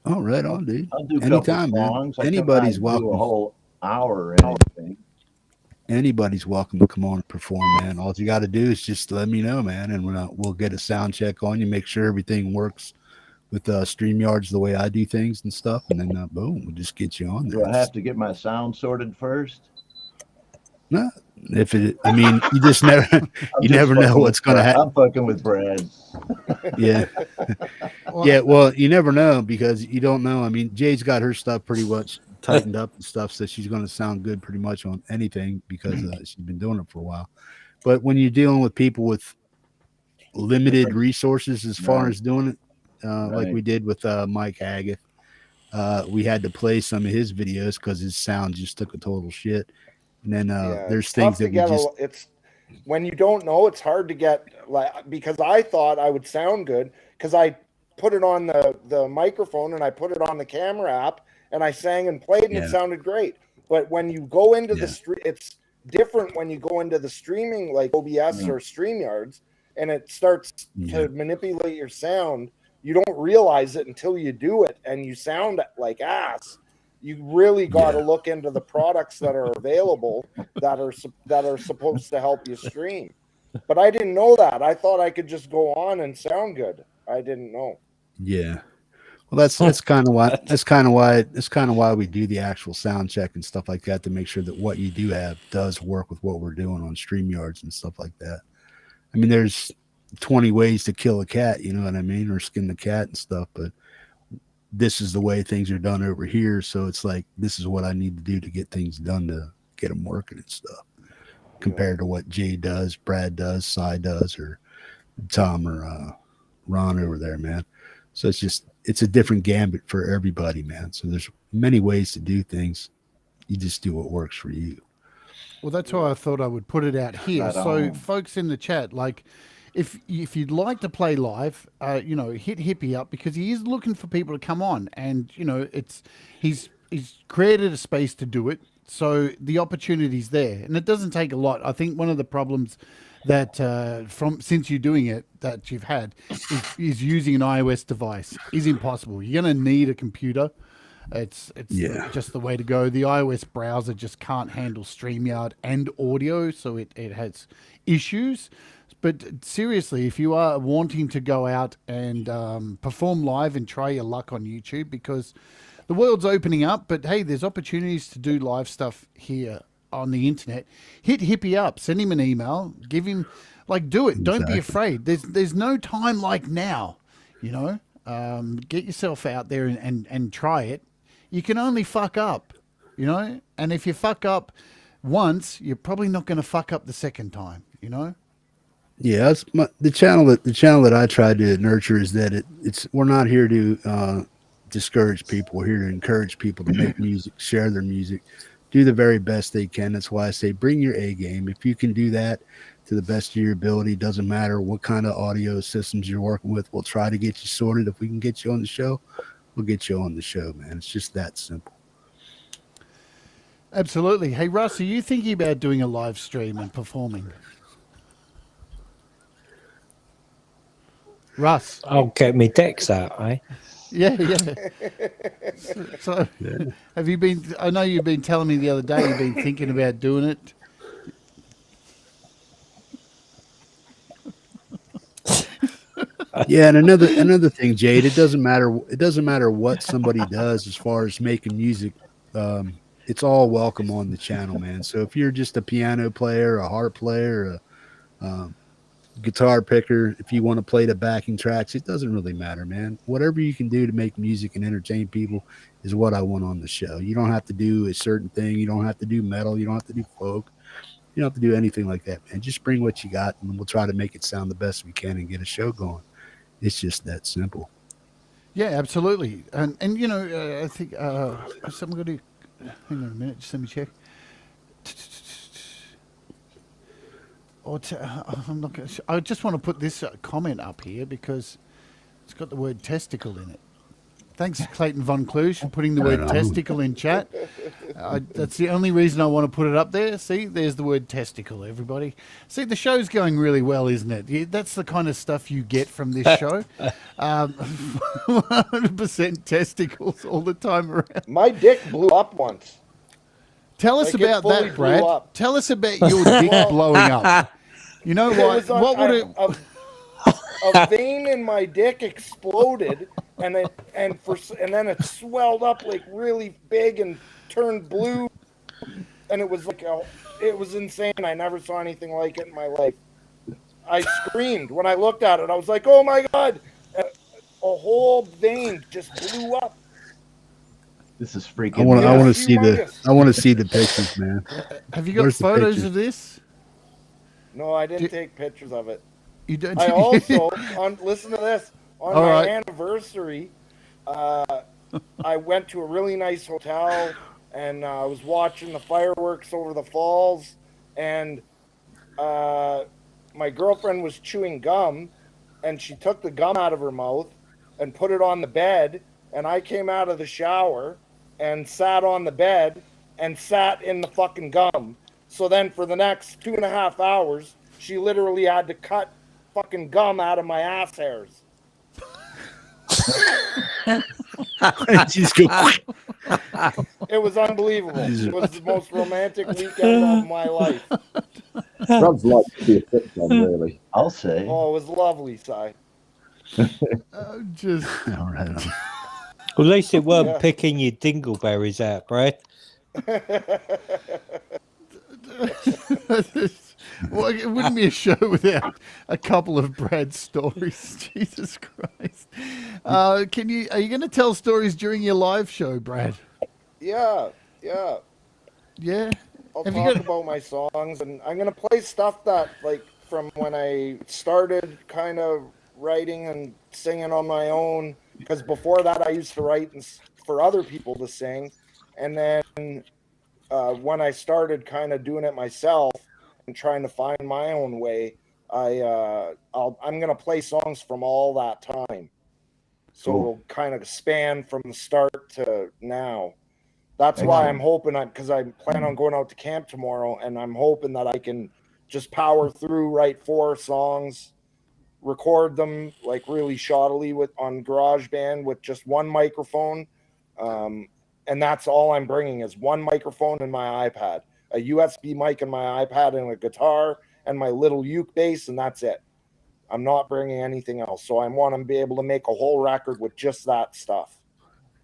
Oh, right on, dude. I'll do anytime, man. Anybody's welcome. Do a whole hour or anything. Anybody's welcome to come on and perform, man. All you got to do is just let me know, man, and we'll get a sound check on you, make sure everything works with StreamYards the way I do things and stuff, and then boom, we'll just get you on there. Do I have to get my sound sorted first? No, you just never know what's going to happen. I'm fucking with Brad. Yeah. Yeah, well, you never know because you don't know. I mean, Jade's got her stuff pretty much tightened up and stuff, so she's going to sound good pretty much on anything because she's been doing it for a while. But when you're dealing with people with limited resources as far as doing it, like we did with Mike Haggith, we had to play some of his videos because his sound just took a total shit. And then there's things that it's when you don't know, it's hard to get because I thought I would sound good because I put it on the microphone and I put it on the camera app and I sang and played and it sounded great. But when you go into the street, it's different when you go into the streaming like OBS or StreamYards, and it starts to manipulate your sound. You don't realize it until you do it, and you sound like ass. You really got to look into the products that are available that are supposed to help you stream. But I didn't know that. I thought I could just go on and sound good. I didn't know. Yeah. Well, that's kind of why we do the actual sound check and stuff like that, to make sure that what you do have does work with what we're doing on StreamYards and stuff like that. I mean, there's 20 ways to kill a cat, you know what I mean, or skin the cat and stuff, but this is the way things are done over here. So it's like, this is what I need to do to get things done to get them working and stuff, compared to what Jade does, Brad does, Cy does, or Tom or Ron over there, man. So it's a different gambit for everybody, man. So there's many ways to do things. You just do what works for you. Well, that's why I thought I would put it out here. Right So, on. folks in the chat, like, if you'd like to play live, hit Hippie up, because he is looking for people to come on, and he's created a space to do it. So the opportunity's there, and it doesn't take a lot. I think one of the problems that since you're doing it that you've had is using an iOS device is impossible. You're going to need a computer. It's just the way to go. The iOS browser just can't handle StreamYard and audio, so it has issues. But seriously, if you are wanting to go out and perform live and try your luck on YouTube, because the world's opening up, but hey, there's opportunities to do live stuff here on the internet. Hit Hippie up, send him an email, give him, do it. Don't be afraid. There's no time like now, get yourself out there and try it. You can only fuck up, and if you fuck up once, you're probably not going to fuck up the second time, Yeah, that's the channel that I try to nurture is that we're not here to discourage people. We're here to encourage people to make music, share their music, do the very best they can. That's why I say bring your A game. If you can do that to the best of your ability, doesn't matter what kind of audio systems you're working with, we'll try to get you sorted. If we can get you on the show, we'll get you on the show, man. It's just that simple. Absolutely. Hey, Russ, are you thinking about doing a live stream and performing? Russ. I'll get me decks out, eh? Yeah. So have you been, I know you've been telling me the other day you've been thinking about doing it. Yeah, and another thing, Jade, it doesn't matter what somebody does as far as making music. It's all welcome on the channel, man. So if you're just a piano player, a harp player, a guitar picker, if you want to play the backing tracks, it doesn't really matter, man. Whatever you can do to make music and entertain people is what I want on the show. You don't have to do a certain thing. You don't have to do metal. You don't have to do folk. You don't have to do anything like that, man. Just bring what you got, and we'll try to make it sound the best we can and get a show going. It's just that simple. Yeah, absolutely. And I think somebody, hang on a minute, just let me check. I'm not going to. I just want to put this comment up here because it's got the word testicle in it. Thanks, Clayton Von Kluge, for putting the word testicle in chat. That's the only reason I want to put it up there. See, there's the word testicle, everybody. See, the show's going really well, isn't it? That's the kind of stuff you get from this show. 100% testicles all the time around. My dick blew up once. Tell us about that, Brad. Up. Tell us about your dick blowing up. You know what? What would it? A vein in my dick exploded, and then it swelled up like really big and turned blue, and it was it was insane. I never saw anything like it in my life. I screamed when I looked at it. I was like, "Oh my god!" A whole vein just blew up. This is freaking. I want to see the pictures, man. Have you got photos of this? No, I didn't take pictures of it. You don't. I also listen to this. On All my right. anniversary, I went to a really nice hotel and I was watching the fireworks over the falls. And my girlfriend was chewing gum, and she took the gum out of her mouth and put it on the bed. And I came out of the shower and sat on the bed and sat in the fucking gum. So then for the next 2.5 hours, she literally had to cut fucking gum out of my ass hairs. Just go. It was unbelievable. It was the most romantic weekend of my life. Rob's like to be a sitcom, really. I'll say. Oh, it was lovely, Si. Just All right. At least it weren't Yeah. picking your dingleberries out, Brad. well, it wouldn't be a show without a couple of Brad's stories. Jesus Christ! Are you going to tell stories during your live show, Brad? Yeah. Yeah. I'll Have you talk got- about my songs, and I'm gonna play stuff that, like, from when I started kind of writing and singing on my own. Because before that, I used to write for other people to sing, and then when I started kind of doing it myself and trying to find my own way, I'm gonna play songs from all that time, so Cool. it'll kind of span from the start to now. That's why I'm hoping, because I plan on going out to camp tomorrow, and I'm hoping that I can just power through, write 4 songs, record them like really shoddily on GarageBand with just one microphone, and that's all I'm bringing is one microphone and my iPad, a USB mic and my iPad, and a guitar and my little uke bass, and that's it. I'm not bringing anything else, so I want to be able to make a whole record with just that stuff.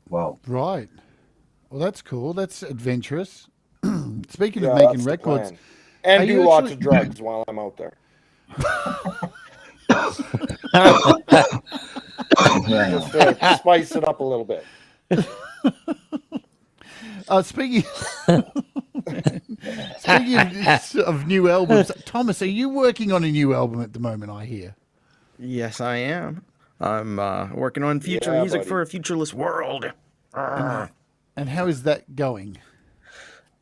Wow. Right. Well, that's cool. That's adventurous. Speaking of Yeah, making that's the records, plan. And Are do you lots actually- of drugs while I'm out there. Just to spice it up a little bit. speaking of new albums, Thomas, are you working on a new album at the moment? I hear. Yes, I am. I'm working on future Yeah, music buddy. for a futureless world. And how is that going?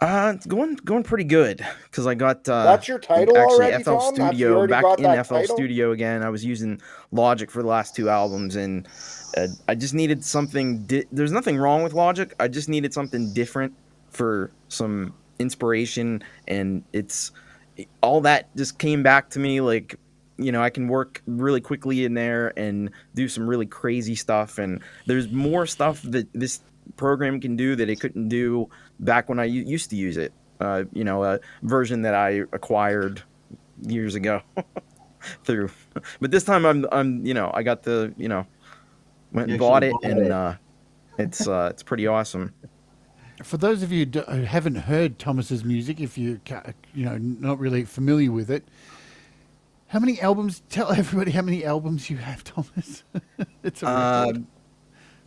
It's going pretty good because I got That's your title actually already, FL Tom? You Studio already back got in that FL title? Studio again. I was using Logic for the last 2 albums, and I just needed something. There's nothing wrong with Logic. I just needed something different for some inspiration, and all that just came back to me. Like, you know, I can work really quickly in there and do some really crazy stuff, and there's more stuff that this program can do that it couldn't do back when I used to use it. You know, a version that I acquired years ago through. But this time I'm you know, I got the, you know, went and You bought it, actually and it's pretty awesome. For those of you who haven't heard Thomas's music, if you not really familiar with it, how many albums? Tell everybody how many albums you have, Thomas. It's a record.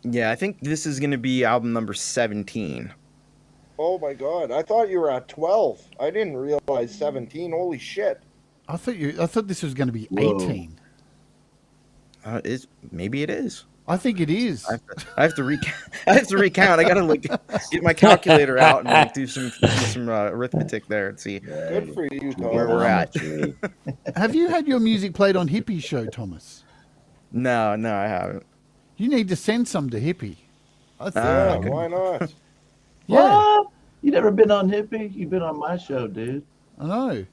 Yeah, I think this is going to be album number 17. Oh my god, I thought you were at 12. I didn't realize 17. Holy shit. I thought this was going to be Whoa. 18. Maybe it is. I think it is. I have to recount. I have to recount. I got to get my calculator out and like, do some arithmetic there and see Good for you, where Tom. we're at. Have you had your music played on Hippie Show, Thomas? No, I haven't. You need to send some to Hippie. I think. Yeah, Okay. why not? Yeah, What? You never been on Hippie? You've been on my show, dude. I know.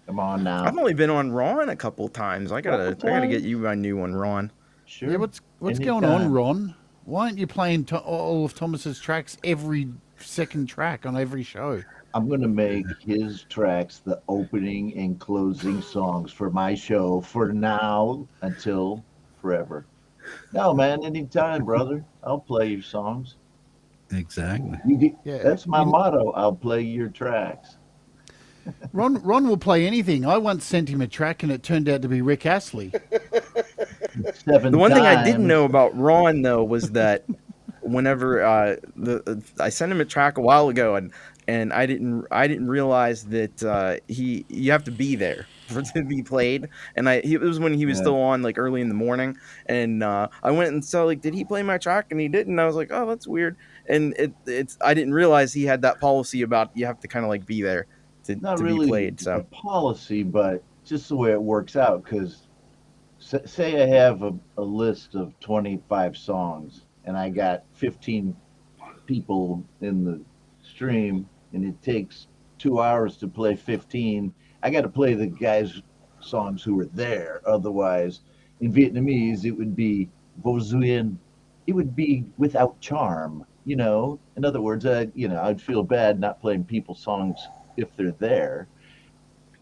Come on now. I've only been on Ron a couple times. I gotta get you my new one, Ron. Sure. Yeah, what's going on, Anytime. Ron? Why aren't you playing all of Thomas's tracks every second track on every show? I'm going to make his tracks the opening and closing songs for my show for now until forever. No, man, anytime, brother. I'll play your songs. Exactly. Yeah, That's my motto. I'll play your tracks. Ron will play anything. I once sent him a track and it turned out to be Rick Astley. 7 The one thing I didn't times. know about Ron though was that whenever I sent him a track a while ago, and I didn't realize that you have to be there for it to be played, and it was when he was still on like early in the morning, and I went and saw like, did he play my track? And he didn't. I was like, oh, that's weird. And I didn't realize he had that policy about you have to kind of like be there to Not be really played. a So policy, but just the way it works out. Because say I have a list of 25 songs and I got 15 people in the stream, and it takes 2 hours to play 15. I got to play the guys' songs who were there. Otherwise, in Vietnamese, it would be vô duyên. It would be without charm. You know, in other words, I'd feel bad not playing people's songs if they're there,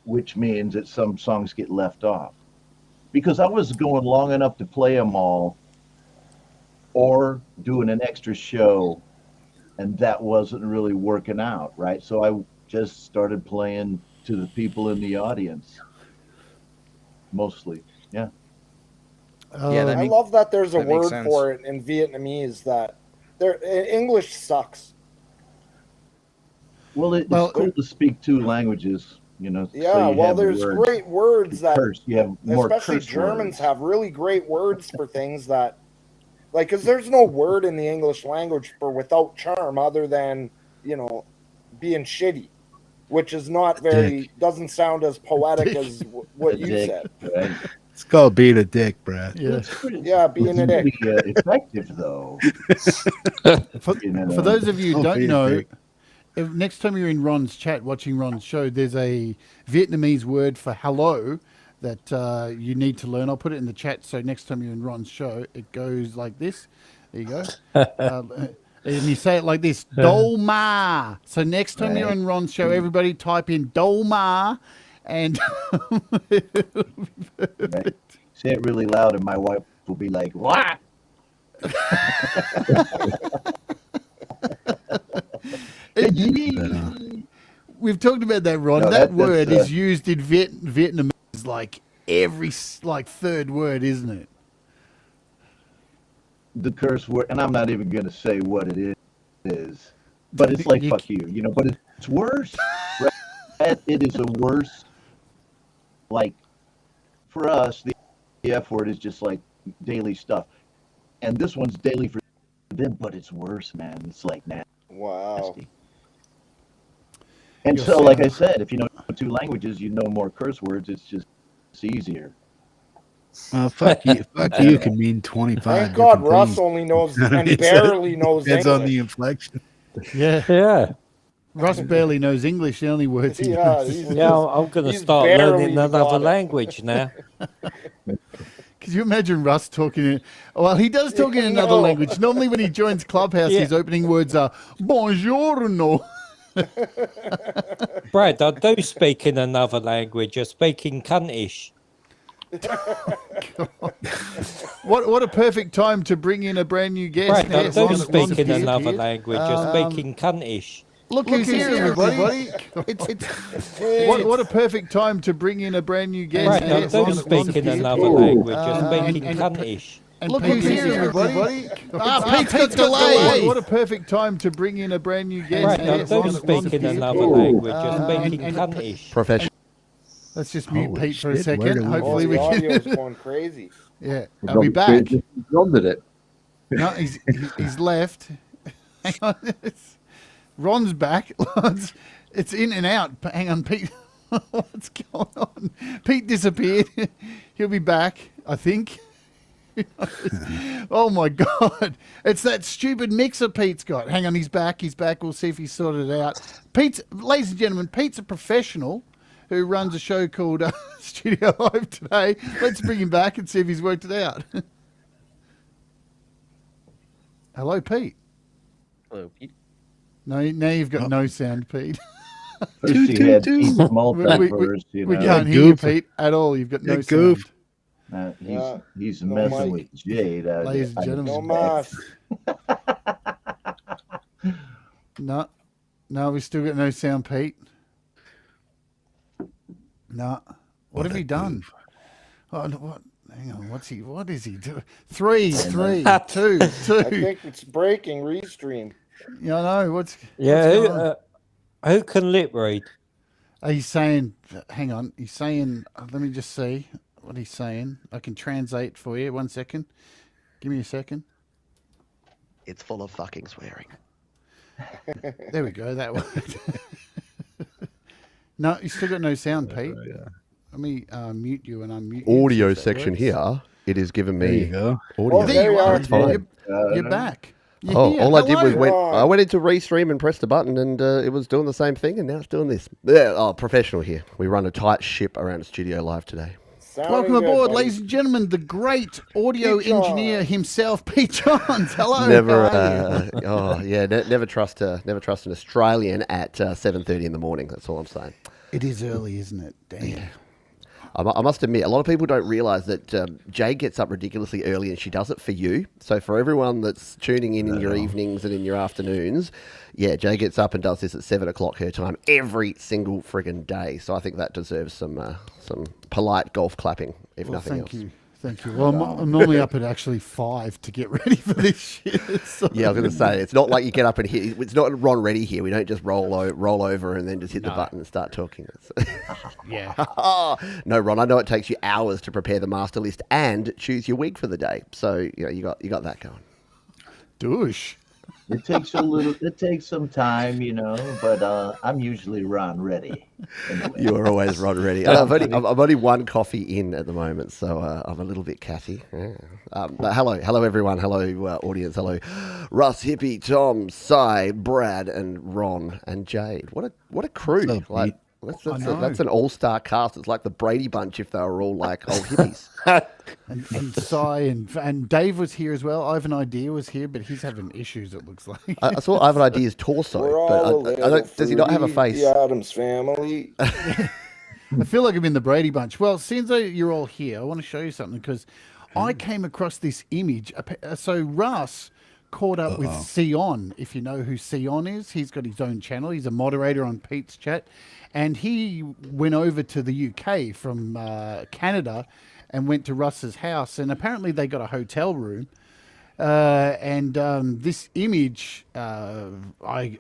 which means that some songs get left off. Because I was going long enough to play them all or doing an extra show, and that wasn't really working out, right? So I just started playing to the people in the audience, mostly. Yeah. I love that there's a that makes word sense. for it in Vietnamese that English sucks. Well, it's cool to speak two languages, you know. Yeah, so you well, have there's words. great words that, Curse. You have more especially curse Germans words. have really great words for things that, like, because there's no word in the English language for without charm other than, you know, being shitty, which is not very, doesn't sound as poetic as what you said. Right? It's called being a dick, Brad. Yeah. Yeah, being a dick. Effective, though. For those of you who don't being a know, dick. if next time you're in Ron's chat watching Ron's show, there's a Vietnamese word for hello that you need to learn. I'll put it in the chat so next time you're in Ron's show, it goes like this. There you go. And you say it like this, Dolma. So next time you're on Ron's show, everybody type in Dolma and Right. Say it really loud and my wife will be like, what? We've talked about that, Ron. No, that that's, word is used in Vietnamese like every third word, isn't it? The curse word, and I'm not even going to say what it is, but it's like, fuck you, you know, but it's worse. Right? It is a worse, like, for us, the F word is just like daily stuff. And this one's daily for them, but it's worse, man. It's like nasty. Wow. And so, like I said, if you know two languages, you know more curse words. It's easier. Fuck you. Fuck you can mean 25. Thank God different Russ things. only knows You know what I and mean? barely knows Depends English. on the inflection. Yeah. Yeah. Russ barely knows English. The only words he Yeah, knows. I'm going to he's start barely learning another got it. language now. Could you imagine Russ talking in... Well, he does talk in another No. language. Normally when he joins Clubhouse, Yeah. his opening words are Buongiorno. Brad, I do speak in another language. I speak in cuntish. What a perfect time to bring in a brand new guest. Brad, I Yes, do Ron's speak in appeared. another language. I speak in cuntish. Look who's here, everybody. What a perfect time to bring in a brand new guest. Brad, I Yes, do Ron's speak in appeared. another language. I speak in cuntish. And look who's here, everybody. Pete's got delay. What a perfect time to bring in a brand new guest. Brad, I Yes, do Ron's speak in appeared. another language. I speak in cuntish. Professional. Let's just mute Holy Pete for a shit, where second. do we go? Hopefully The we audio's can. going crazy. Yeah, I'll be back. Ron did it. No, he's left. Hang on. Ron's back. It's in and out. Hang on, Pete. What's going on? Pete disappeared. He'll be back, I think. Oh my God. It's that stupid mixer Pete's got. Hang on, he's back. We'll see if he's sorted it out. Ladies and gentlemen, Pete's a professional who runs a show called Studio Live Today. Let's bring him back and see if he's worked it out. Hello, Pete. Hello, Pete. No, now you've got no sound, Pete. First you had Pete We multiverse, you know. can't hear you, Pete, at all. You've got no Yeah, goof. sound. He's No messing mic. with Jade. Ladies and gentlemen. No mas. No, we still got no sound, Pete. No. What have he done? Oh, no, what? Hang on. What is he doing? Three, two. I think it's breaking. Restream. Yeah, I know. What's Yeah, going on? who can lip read? He's saying, hang on. He's saying, let me just see what he's saying. I can translate for you. 1 second. Give me a second. It's full of fucking swearing. There we go. That worked. No, you still got no sound, Pete. Let me mute you and unmute you. Audio see if that section works. here. It is giving There you me go. audio. Oh, there you are. That's fine. You're back. You're Oh, here. all I did was Hello. I went into restream and pressed the button, and it was doing the same thing, and now it's doing this. Yeah, professional here. We run a tight ship around the studio live today. Sounding Welcome good, aboard, buddy. ladies and gentlemen, the great audio Pete Johns. engineer himself, Pete Johns. Hello. Never, how are you? never trust an Australian at 7:30 in the morning. That's all I'm saying. It is early, isn't it? Damn. I must admit, a lot of people don't realise that Jade gets up ridiculously early, and she does it for you. So for everyone that's tuning in your evenings and in your afternoons, yeah, Jade gets up and does this at 7 o'clock her time every single friggin' day. So I think that deserves some polite golf clapping, if nothing else. Thank you. Well, I'm normally up at actually 5 to get ready for this shit. So. Yeah, I was going to say, it's not like you get up and hit. It's not Ron Ready here. We don't just roll over and then just hit the button and start talking. Yeah. No, Ron, I know it takes you hours to prepare the master list and choose your wig for the day. So, you got that going. Douche. It takes some time, but I'm usually Ron Ready. Anyway. You are always Ron Ready. And I'm only one coffee in at the moment, so I'm a little bit catty. Yeah. But hello everyone. Hello audience. Hello, Russ, Hippie, Tom, Cy, Brad, and Ron and Jade. What a crew! Like that's an all-star cast. It's like the Brady Bunch if they were all like old hippies. and Cy and Dave was here as well. Ivan Idea was here, but he's having issues. It looks like. I saw Ivan Idea's torso, We're but all I don't. Does he not have a face? The Addams Family. I feel like I'm in the Brady Bunch. Well, since you're all here, I want to show you something because I came across this image. So Russ caught up with Sion. If you know who Sion is, he's got his own channel. He's a moderator on Pete's chat, and he went over to the UK from Canada and went to Russ's house, and apparently they got a hotel room. And this image I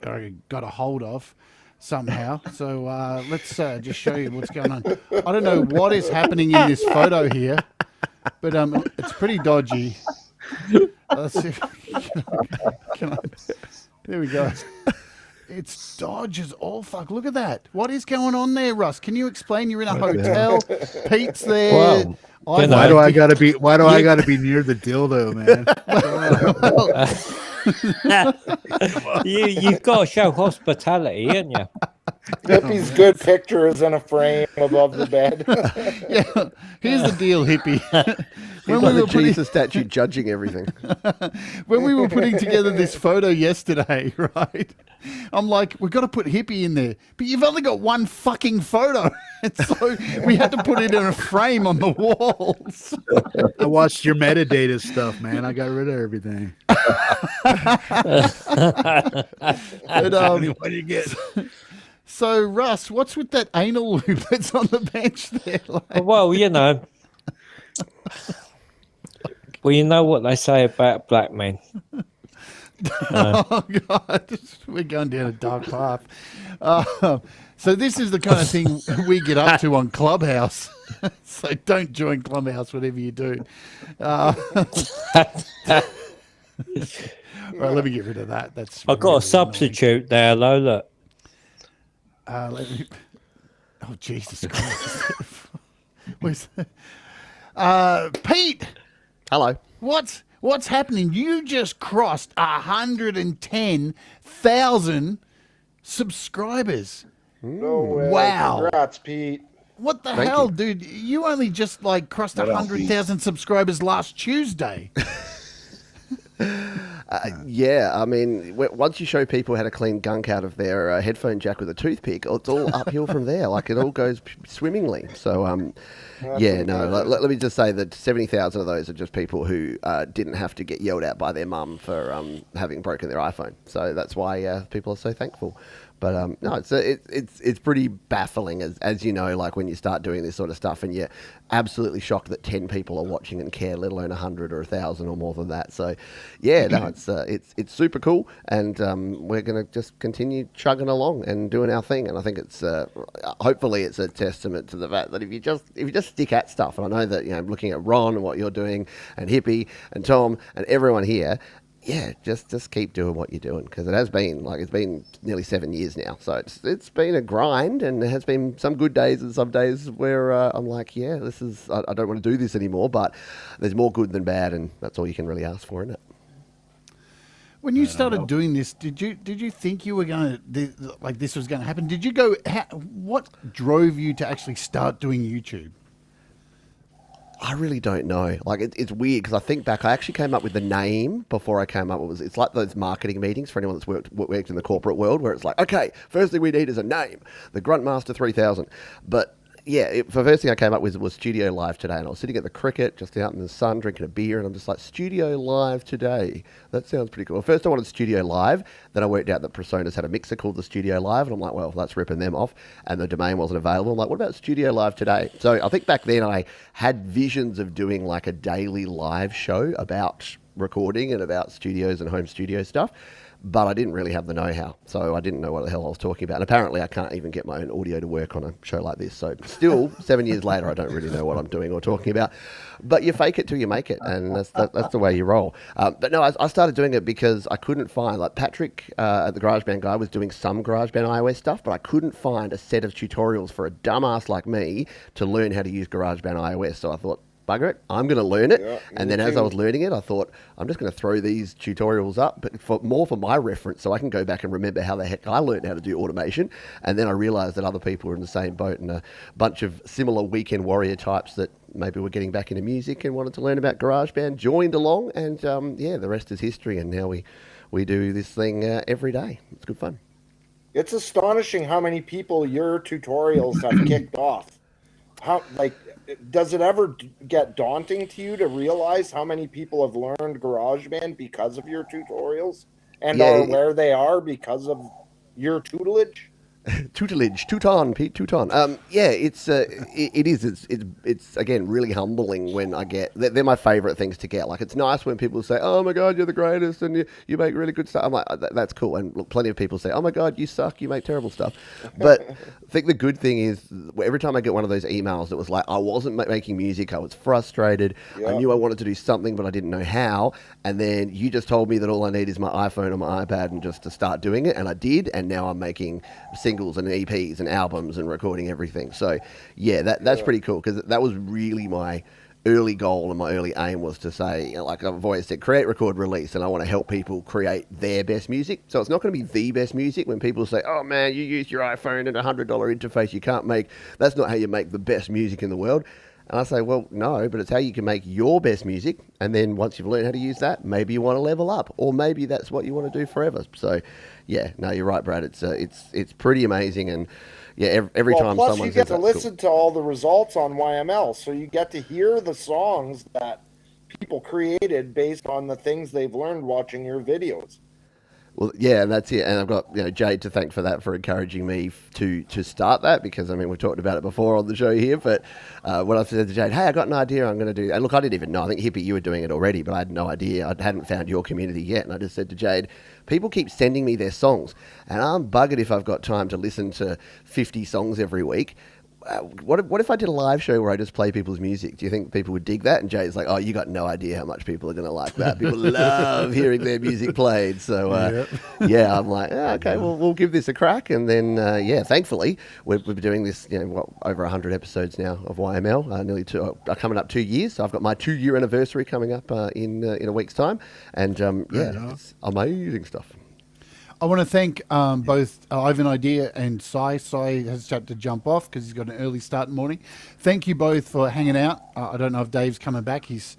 got a hold of somehow. So let's just show you what's going on. I don't know what is happening in this photo here, but it's pretty dodgy. Let's see. There we go. It's dodges all fuck. Look at that. What is going on there, Russ? Can you explain? You're in a hotel. Pete's there. Wow. Why do I gotta be near the dildo, man? You've got to show hospitality, haven't you? Hippie's good picture is in a frame above the bed. Yeah. Here's the deal, Hippie. When we were Jesus statue judging everything. When we were putting together this photo yesterday, right? I'm like, we've got to put Hippie in there, but you've only got one fucking photo, and so we had to put it in a frame on the walls. I watched your metadata stuff, man. I got rid of everything. But, what do you get? So, Russ, what's with that anal loop that's on the bench there? Like, Well, you know what they say about black men. oh, God. We're going down a dark path. So this is the kind of thing we get up to on Clubhouse. So don't join Clubhouse, whatever you do. All right, let me get rid of that. That's I've got really a substitute there, though. Look. Let me... Oh, Jesus Christ. Where's that? Pete! Hello. What's happening? You just crossed 110,000 subscribers. No way. Wow. Congrats, Pete. What the Thank hell, you. dude? You only just crossed What else, 100,000 subscribers last Tuesday. Yeah, I mean, once you show people how to clean gunk out of their headphone jack with a toothpick, it's all uphill from there. Like, it all goes swimmingly. So, let me just say that 70,000 of those are just people who didn't have to get yelled at by their mum for having broken their iPhone. So that's why people are so thankful. But no, it's pretty baffling, as you know, like when you start doing this sort of stuff, and you're absolutely shocked that 10 people are watching and care, let alone 100 or 1,000 or more than that. So, yeah, no, it's super cool, and we're gonna just continue chugging along and doing our thing. And I think it's hopefully it's a testament to the fact that if you just stick at stuff, and I know that looking at Ron and what you're doing, and Hippie and Tom and everyone here. Yeah, just keep doing what you're doing, because it has been it's been nearly 7 years now. So it's been a grind, and there has been some good days and some days where I'm like, yeah, this is I don't want to do this anymore. But there's more good than bad, and that's all you can really ask for, isn't it? When you started doing this, did you think you were going to like this was going to happen? Did you go? What drove you to actually start doing YouTube? I really don't know. Like it's weird because I think back, I actually came up with the name before I came up with it's like those marketing meetings for anyone that's worked in the corporate world where it's like, okay, first thing we need is a name, the Gruntmaster 3000. But yeah, the first thing I came up with was Studio Live Today, and I was sitting at the cricket just out in the sun drinking a beer, and I'm just like, Studio Live Today, that sounds pretty cool. Well, first I wanted Studio Live, then I worked out that Personas had a mixer called the Studio Live, and I'm like, well, that's ripping them off, and the domain wasn't available. I'm like, what about Studio Live Today? So I think back then I had visions of doing like a daily live show about recording and about studios and home studio stuff, but I didn't really have the know-how, so I didn't know what the hell I was talking about. And apparently I can't even get my own audio to work on a show like this. So still, 7 years later, I don't really know what I'm doing or talking about. But you fake it till you make it, and that's the way you roll. But no, I started doing it because I couldn't find, like Patrick at the GarageBand guy was doing some GarageBand iOS stuff, but I couldn't find a set of tutorials for a dumbass like me to learn how to use GarageBand iOS. So I thought, bugger it, I'm going to learn it. Yeah, and then as I was learning it, I thought, I'm just going to throw these tutorials up, but more for my reference, so I can go back and remember how the heck I learned how to do automation. And then I realized that other people were in the same boat, and a bunch of similar weekend warrior types that maybe were getting back into music and wanted to learn about GarageBand joined along, and yeah, the rest is history. And now we do this thing every day. It's good fun. It's astonishing how many people your tutorials have kicked off. How, like, does it ever get daunting to you to realize how many people have learned GarageBand because of your tutorials and are where they are because of your tutelage? Teuton, Pete, Teuton. Yeah, it is. It's again really humbling when I get. They're my favorite things to get. Like, it's nice when people say, "Oh my God, you're the greatest," and you make really good stuff. I'm like, that's cool. And look, plenty of people say, "Oh my God, you suck. You make terrible stuff." But I think the good thing is every time I get one of those emails that was like, I wasn't making music, I was frustrated. Yep. I knew I wanted to do something, but I didn't know how. And then you just told me that all I need is my iPhone or my iPad and just to start doing it, and I did. And now I'm making singles and EPs and albums and recording everything. So yeah, that's pretty cool, because that was really my early goal and my early aim was to say, like I've always said, create, record, release, and I want to help people create their best music. So it's not going to be the best music. When people say, oh man, you use your iPhone and $100 interface, you can't make, that's not how you make the best music in the world. And I say, well, no, but it's how you can make your best music. And then once you've learned how to use that, maybe you want to level up, or maybe that's what you want to do forever. So yeah, no, you're right, Brad. It's pretty amazing. And yeah, every time plus someone you get says to listen to all the results on YML, so you get to hear the songs that people created based on the things they've learned watching your videos. Well, yeah, and that's it. And I've got Jade to thank for that, for encouraging me to start that, because I mean we've talked about it before on the show here. But when I said to Jade, hey, I got an idea, I'm going to do, and look, I didn't even know. I think Hippie, you were doing it already, but I had no idea. I hadn't found your community yet, and I just said to Jade, people keep sending me their songs, and I'm buggered if I've got time to listen to 50 songs every week. What if I did a live show where I just play people's music? Do you think people would dig that? And Jay's like, oh, you got no idea how much people are going to like that. People love hearing their music played. So, yeah, I'm like, okay, well, we'll give this a crack. And then, yeah, thankfully, we've been doing this, over 100 episodes now of YML, nearly coming up 2 years. So I've got my 2-year anniversary coming up in a week's time. And, yeah, it's amazing stuff. I want to thank both Ivan Idea and Sai. Sai has had to jump off because he's got an early start in the morning. Thank you both for hanging out. I don't know if Dave's coming back. He's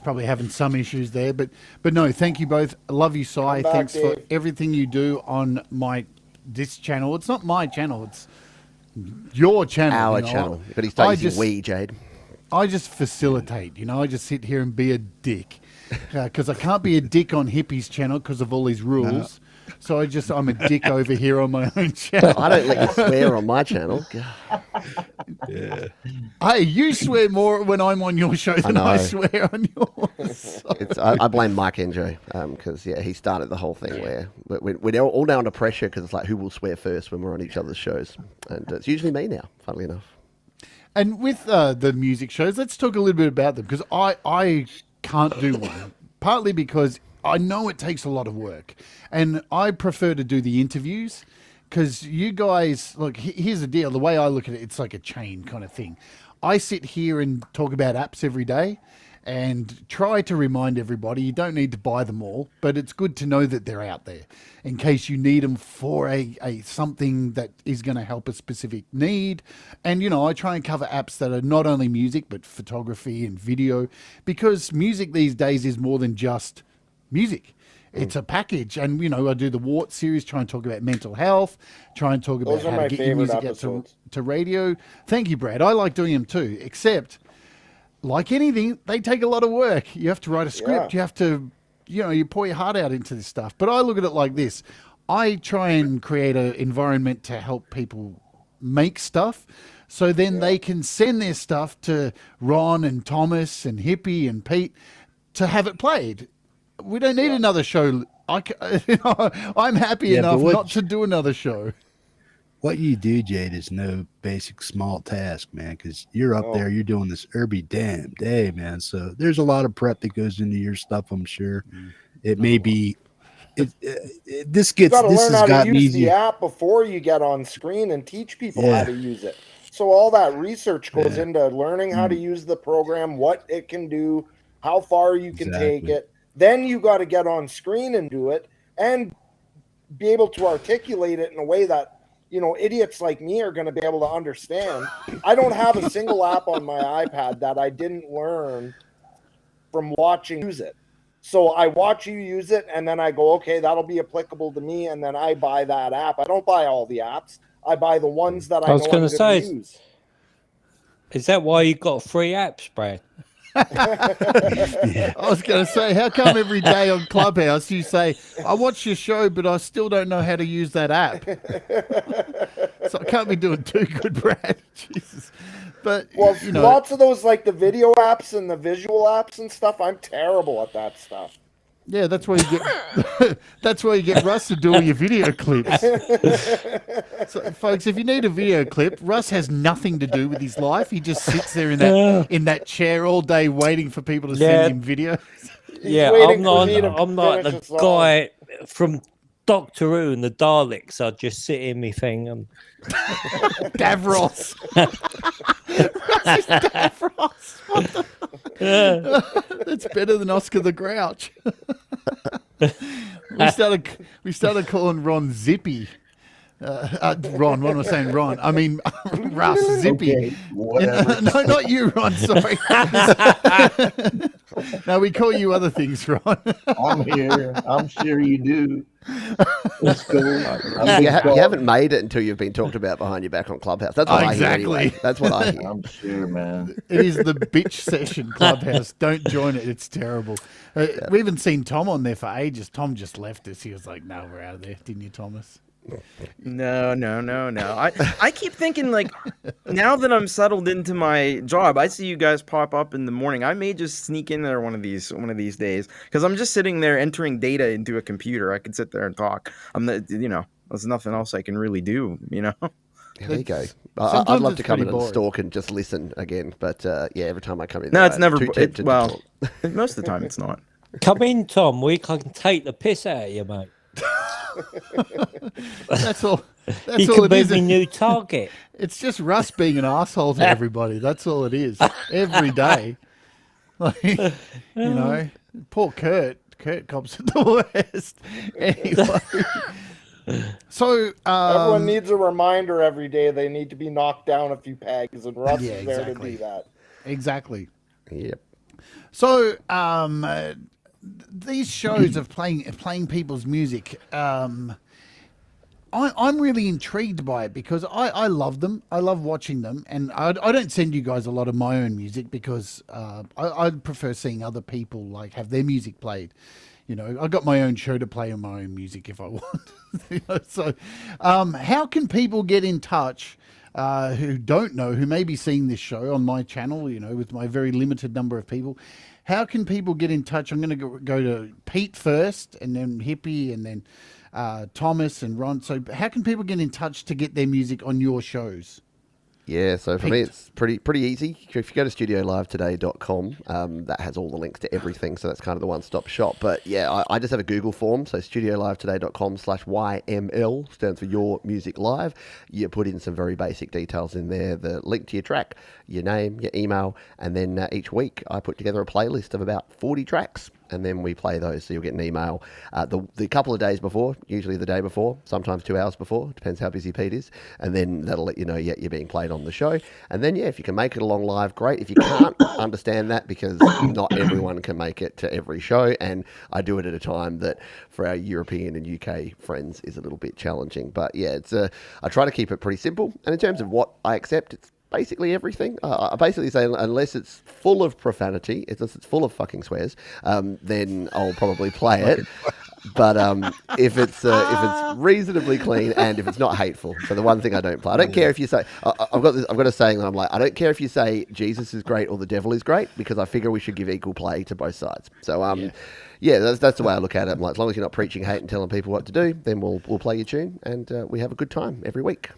probably having some issues there, but no, thank you both. I love you, Sai. Thanks for everything you do on this channel. It's not my channel. It's your channel. Our channel. But he's using we, Jade. I just facilitate. I just sit here and be a dick. Because I can't be a dick on Hippie's channel because of all these rules. No. So I'm a dick over here on my own channel. I don't let you swear on my channel. Yeah. Hey, you swear more when I'm on your show than I swear on yours. I blame Mike Enjo because, he started the whole thing where we're all now under pressure because it's like, who will swear first when we're on each other's shows? And it's usually me now, funnily enough. And with the music shows, let's talk a little bit about them, because I can't do one, partly because I know it takes a lot of work, and I prefer to do the interviews, because you guys, look, here's the deal. The way I look at it, it's like a chain kind of thing. I sit here and talk about apps every day, and try to remind everybody you don't need to buy them all, but it's good to know that they're out there in case you need them for a something that is going to help a specific need. And, you know, I try and cover apps that are not only music, but photography and video, because music these days is more than just music. It's a package. And, you know, I do the Wart series, try and talk about mental health, try and talk about Those are how my to get your favorite music episodes. out to radio. Thank you, Brad. I like doing them too, except like anything, they take a lot of work. You have to write a script. Yeah. You have to, you know, you pour your heart out into this stuff. But I look at it like this. I try and create an environment to help people make stuff, so then they can send their stuff to Ron and Thomas and Hippie and Pete to have it played. We don't need another show. I'm happy enough not to do another show. What you do, Jade, is no basic small task, man, because you're up there, you're doing this every damn day, man. So there's a lot of prep that goes into your stuff, I'm sure. It may be this You got to has learn how to gotten use the easier. app before you get on screen and teach people how to use it. So all that research goes into learning how to use the program, what it can do, how far you can take it. Then you got to get on screen and do it and be able to articulate it in a way that, you know, idiots like me are going to be able to understand. I don't have a single app on my iPad that I didn't learn from watching use it. So I watch you use it, and then I go, okay, that'll be applicable to me, and then I buy that app. I don't buy all the apps. I buy the ones that I was know going I'm to going say, to use. is that why you got free apps, Brad? I was going to say, how come every day on Clubhouse you say, I watch your show, but I still don't know how to use that app? So I can't be doing too good, Brad. Jesus. But, Well, you know, lots of those, like the video apps and the visual apps and stuff, I'm terrible at that stuff. yeah, that's where you get that's where you get Russ to do all your video clips. So, folks, if you need a video clip, Russ has nothing to do with his life. He just sits there in that chair all day waiting for people to send him video. Yeah, waiting I'm for me to not. I'm not finish the a song. guy from Doctor Who and the Daleks. I just sit in me thing and Davros. Russ is Davros. What the- That's better than Oscar the Grouch. we started calling Ron Zippy. Ron, what am I saying? Ron. I mean, Russ Zippy. Okay, whatever. No, not you, Ron. Sorry. No, we call you other things, Ron. I'm here. I'm sure you do. Let's go. You haven't made it until you've been talked about behind your back on Clubhouse. That's what I hear. Anyway. That's what I hear. I'm sure, man. It is the bitch session Clubhouse. Don't join it. It's terrible. We haven't seen Tom on there for ages. Tom just left us. He was like, no, we're out of there. Didn't you, Thomas? No. I keep thinking, like, now that I'm settled into my job, I see you guys pop up in the morning. I may just sneak in there one of these days, because I'm just sitting there entering data into a computer. I could sit there and talk. There's nothing else I can really do, Yeah, there you go. I'd Sometimes love it's to come in pretty and boring. stalk and just listen again, but yeah, every time I come in, No, it's I'm never. too tempted to Well, talk. most of the time it's not. come in, Tom. We can take the piss out of you, mate. That's all. That's You all can it be is. my new target. It's just Russ being an asshole to everybody. That's all it is. Every day. Like, you know, poor Kurt. Kurt cops at the worst. Anyway. So Everyone needs a reminder every day. They need to be knocked down a few pegs, and Russ Yeah, is there exactly. to do that. Exactly. Yep. So these shows of playing people's music, I'm really intrigued by it because I love them. I love watching them, and I don't send you guys a lot of my own music because I prefer seeing other people like have their music played. You know, I've got my own show to play on my own music if I want. You know, so how can people get in touch who don't know, who may be seeing this show on my channel, you know, with my very limited number of people? How can people get in touch? I'm going to go to Pete first, and then Hippie, and then Thomas and Ron. So how can people get in touch to get their music on your shows? Yeah, so for me it's pretty easy. If you go to studiolivetoday.com, that has all the links to everything, so that's kind of the one-stop shop. But yeah, I just have a Google form, so studiolivetoday.com/YML stands for Your Music Live. You put in some very basic details in there, the link to your track, your name, your email, and then each week I put together a playlist of about 40 tracks. And then we play those, so you'll get an email the couple of days before, usually the day before, sometimes 2 hours before, depends how busy Pete is, and then that'll let you know, yeah, you're being played on the show. And then, yeah, if you can make it along live, great. If you can't, understand that, because not everyone can make it to every show, and I do it at a time that for our European and UK friends is a little bit challenging. But yeah, it's I try to keep it pretty simple, and in terms of what I accept, it's basically everything. I basically say unless it's full of profanity, unless it's full of fucking swears, then I'll probably play it. But if it's reasonably clean and if it's not hateful, so the one thing I don't play, I don't care if you say I've got a saying that I'm like, I don't care if you say Jesus is great or the devil is great, because I figure we should give equal play to both sides. So yeah, that's the way I look at it. I'm like, as long as you're not preaching hate and telling people what to do, then we'll play your tune and we have a good time every week.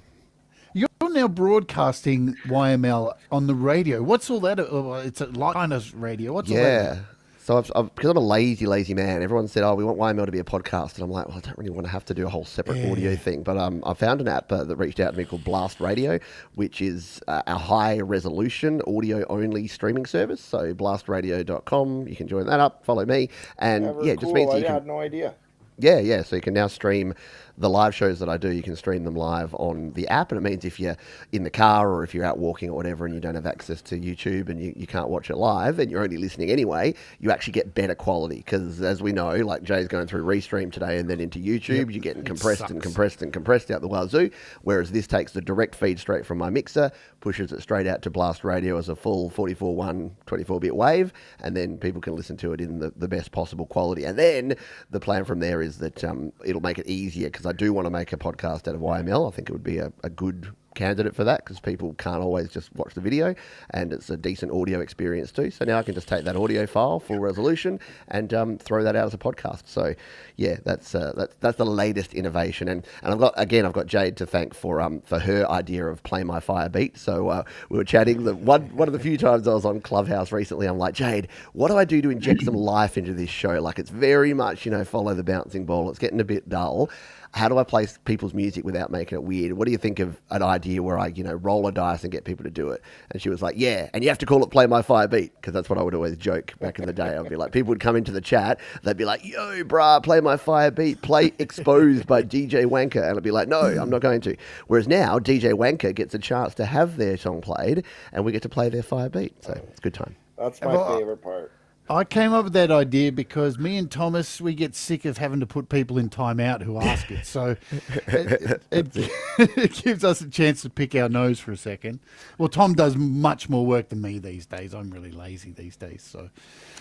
You're now broadcasting YML on the radio. What's all that? It's a kind of radio. What's all that? Yeah. So because I'm a lazy man, everyone said, oh, we want YML to be a podcast. And I'm like, well, I don't really want to have to do a whole separate audio thing. But I found an app that reached out to me called Blast Radio, which is a high-resolution, audio-only streaming service. So blastradio.com, you can join that up, follow me. And it just means I had no idea. Yeah. So you can now stream the live shows that I do. You can stream them live on the app, and it means if you're in the car or if you're out walking or whatever and you don't have access to YouTube and you can't watch it live and you're only listening anyway, you actually get better quality, because as we know, like Jay's going through Restream today and then into YouTube, you're getting compressed out the wazoo, whereas this takes the direct feed straight from my mixer, pushes it straight out to Blast Radio as a full 44.1 24-bit wave, and then people can listen to it in the best possible quality. And then the plan from there is that it'll make it easier, because I do want to make a podcast out of YML. I think it would be a good candidate for that, because people can't always just watch the video, and it's a decent audio experience too. So now I can just take that audio file, full resolution, and throw that out as a podcast. So yeah, that's the latest innovation. And I've got Jade to thank for her idea of Play My Fire Beat. So we were chatting. One of the few times I was on Clubhouse recently, I'm like, Jade, what do I do to inject some life into this show? Like, it's very much, follow the bouncing ball. It's getting a bit dull. How do I play people's music without making it weird? What do you think of an idea where I, roll a dice and get people to do it? And she was like, yeah, and you have to call it Play My Fire Beat, because that's what I would always joke back in the day. I'd be like, people would come into the chat, they'd be like, yo, brah, Play My Fire Beat, play Exposed by DJ Wanker. And I'd be like, no, I'm not going to. Whereas now, DJ Wanker gets a chance to have their song played, and we get to play their fire beat. So it's a good time. That's my favorite part. I came up with that idea because me and Thomas, we get sick of having to put people in timeout who ask it. So it gives us a chance to pick our nose for a second. Well, Tom does much more work than me these days. I'm really lazy these days. So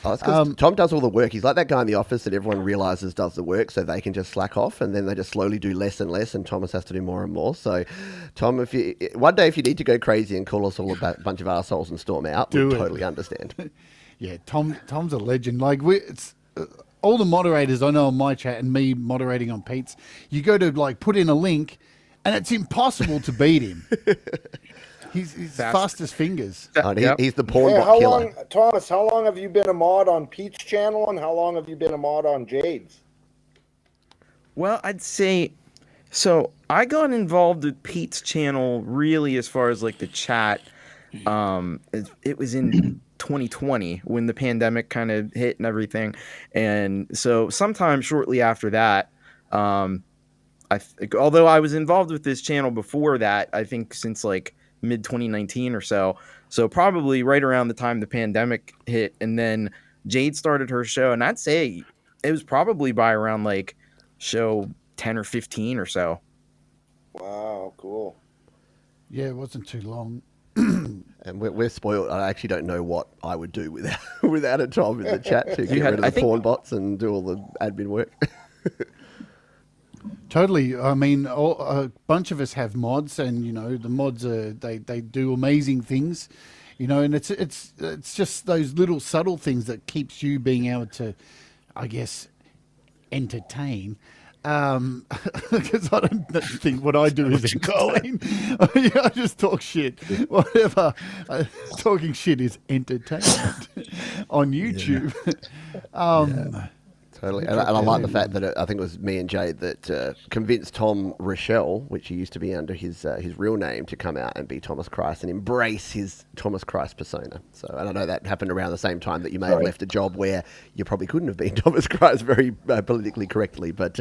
that's because Tom does all the work. He's like that guy in the office that everyone realizes does the work, so they can just slack off, and then they just slowly do less and less, and Thomas has to do more and more. So, Tom, one day if you need to go crazy and call us all a bunch of assholes and storm out, we totally understand. Yeah, Tom's a legend. Like all the moderators I know on my chat and me moderating on Pete's, you go to put in a link, and it's impossible to beat him. He's fast as fingers. He's the porn bot killer. Thomas, how long have you been a mod on Pete's channel, and how long have you been a mod on Jade's? Well, I'd say, so I got involved with Pete's channel really as far as the chat. It was in 2020 when the pandemic kind of hit and everything, and so sometime shortly after that, although I was involved with this channel before that, I think since mid 2019 or so probably right around the time the pandemic hit, and then Jade started her show, and I'd say it was probably by around show 10 or 15 or so. Wow, cool. Yeah, it wasn't too long. And we're spoiled. I actually don't know what I would do without a Tom in the chat to get rid of the porn bots and do all the admin work. Totally. I mean, a bunch of us have mods, and the mods they do amazing things, and it's just those little subtle things that keeps you being able to, I guess, entertain. because I don't think what I do is entertain. I just talk shit. Whatever. Talking shit is entertainment on YouTube. Totally, and I like the fact that I think it was me and Jade that convinced Tom Rochelle, which he used to be under his real name, to come out and be Thomas Christ and embrace his Thomas Christ persona. So, and I know that happened around the same time that you may have left a job where you probably couldn't have been Thomas Christ very politically correctly. But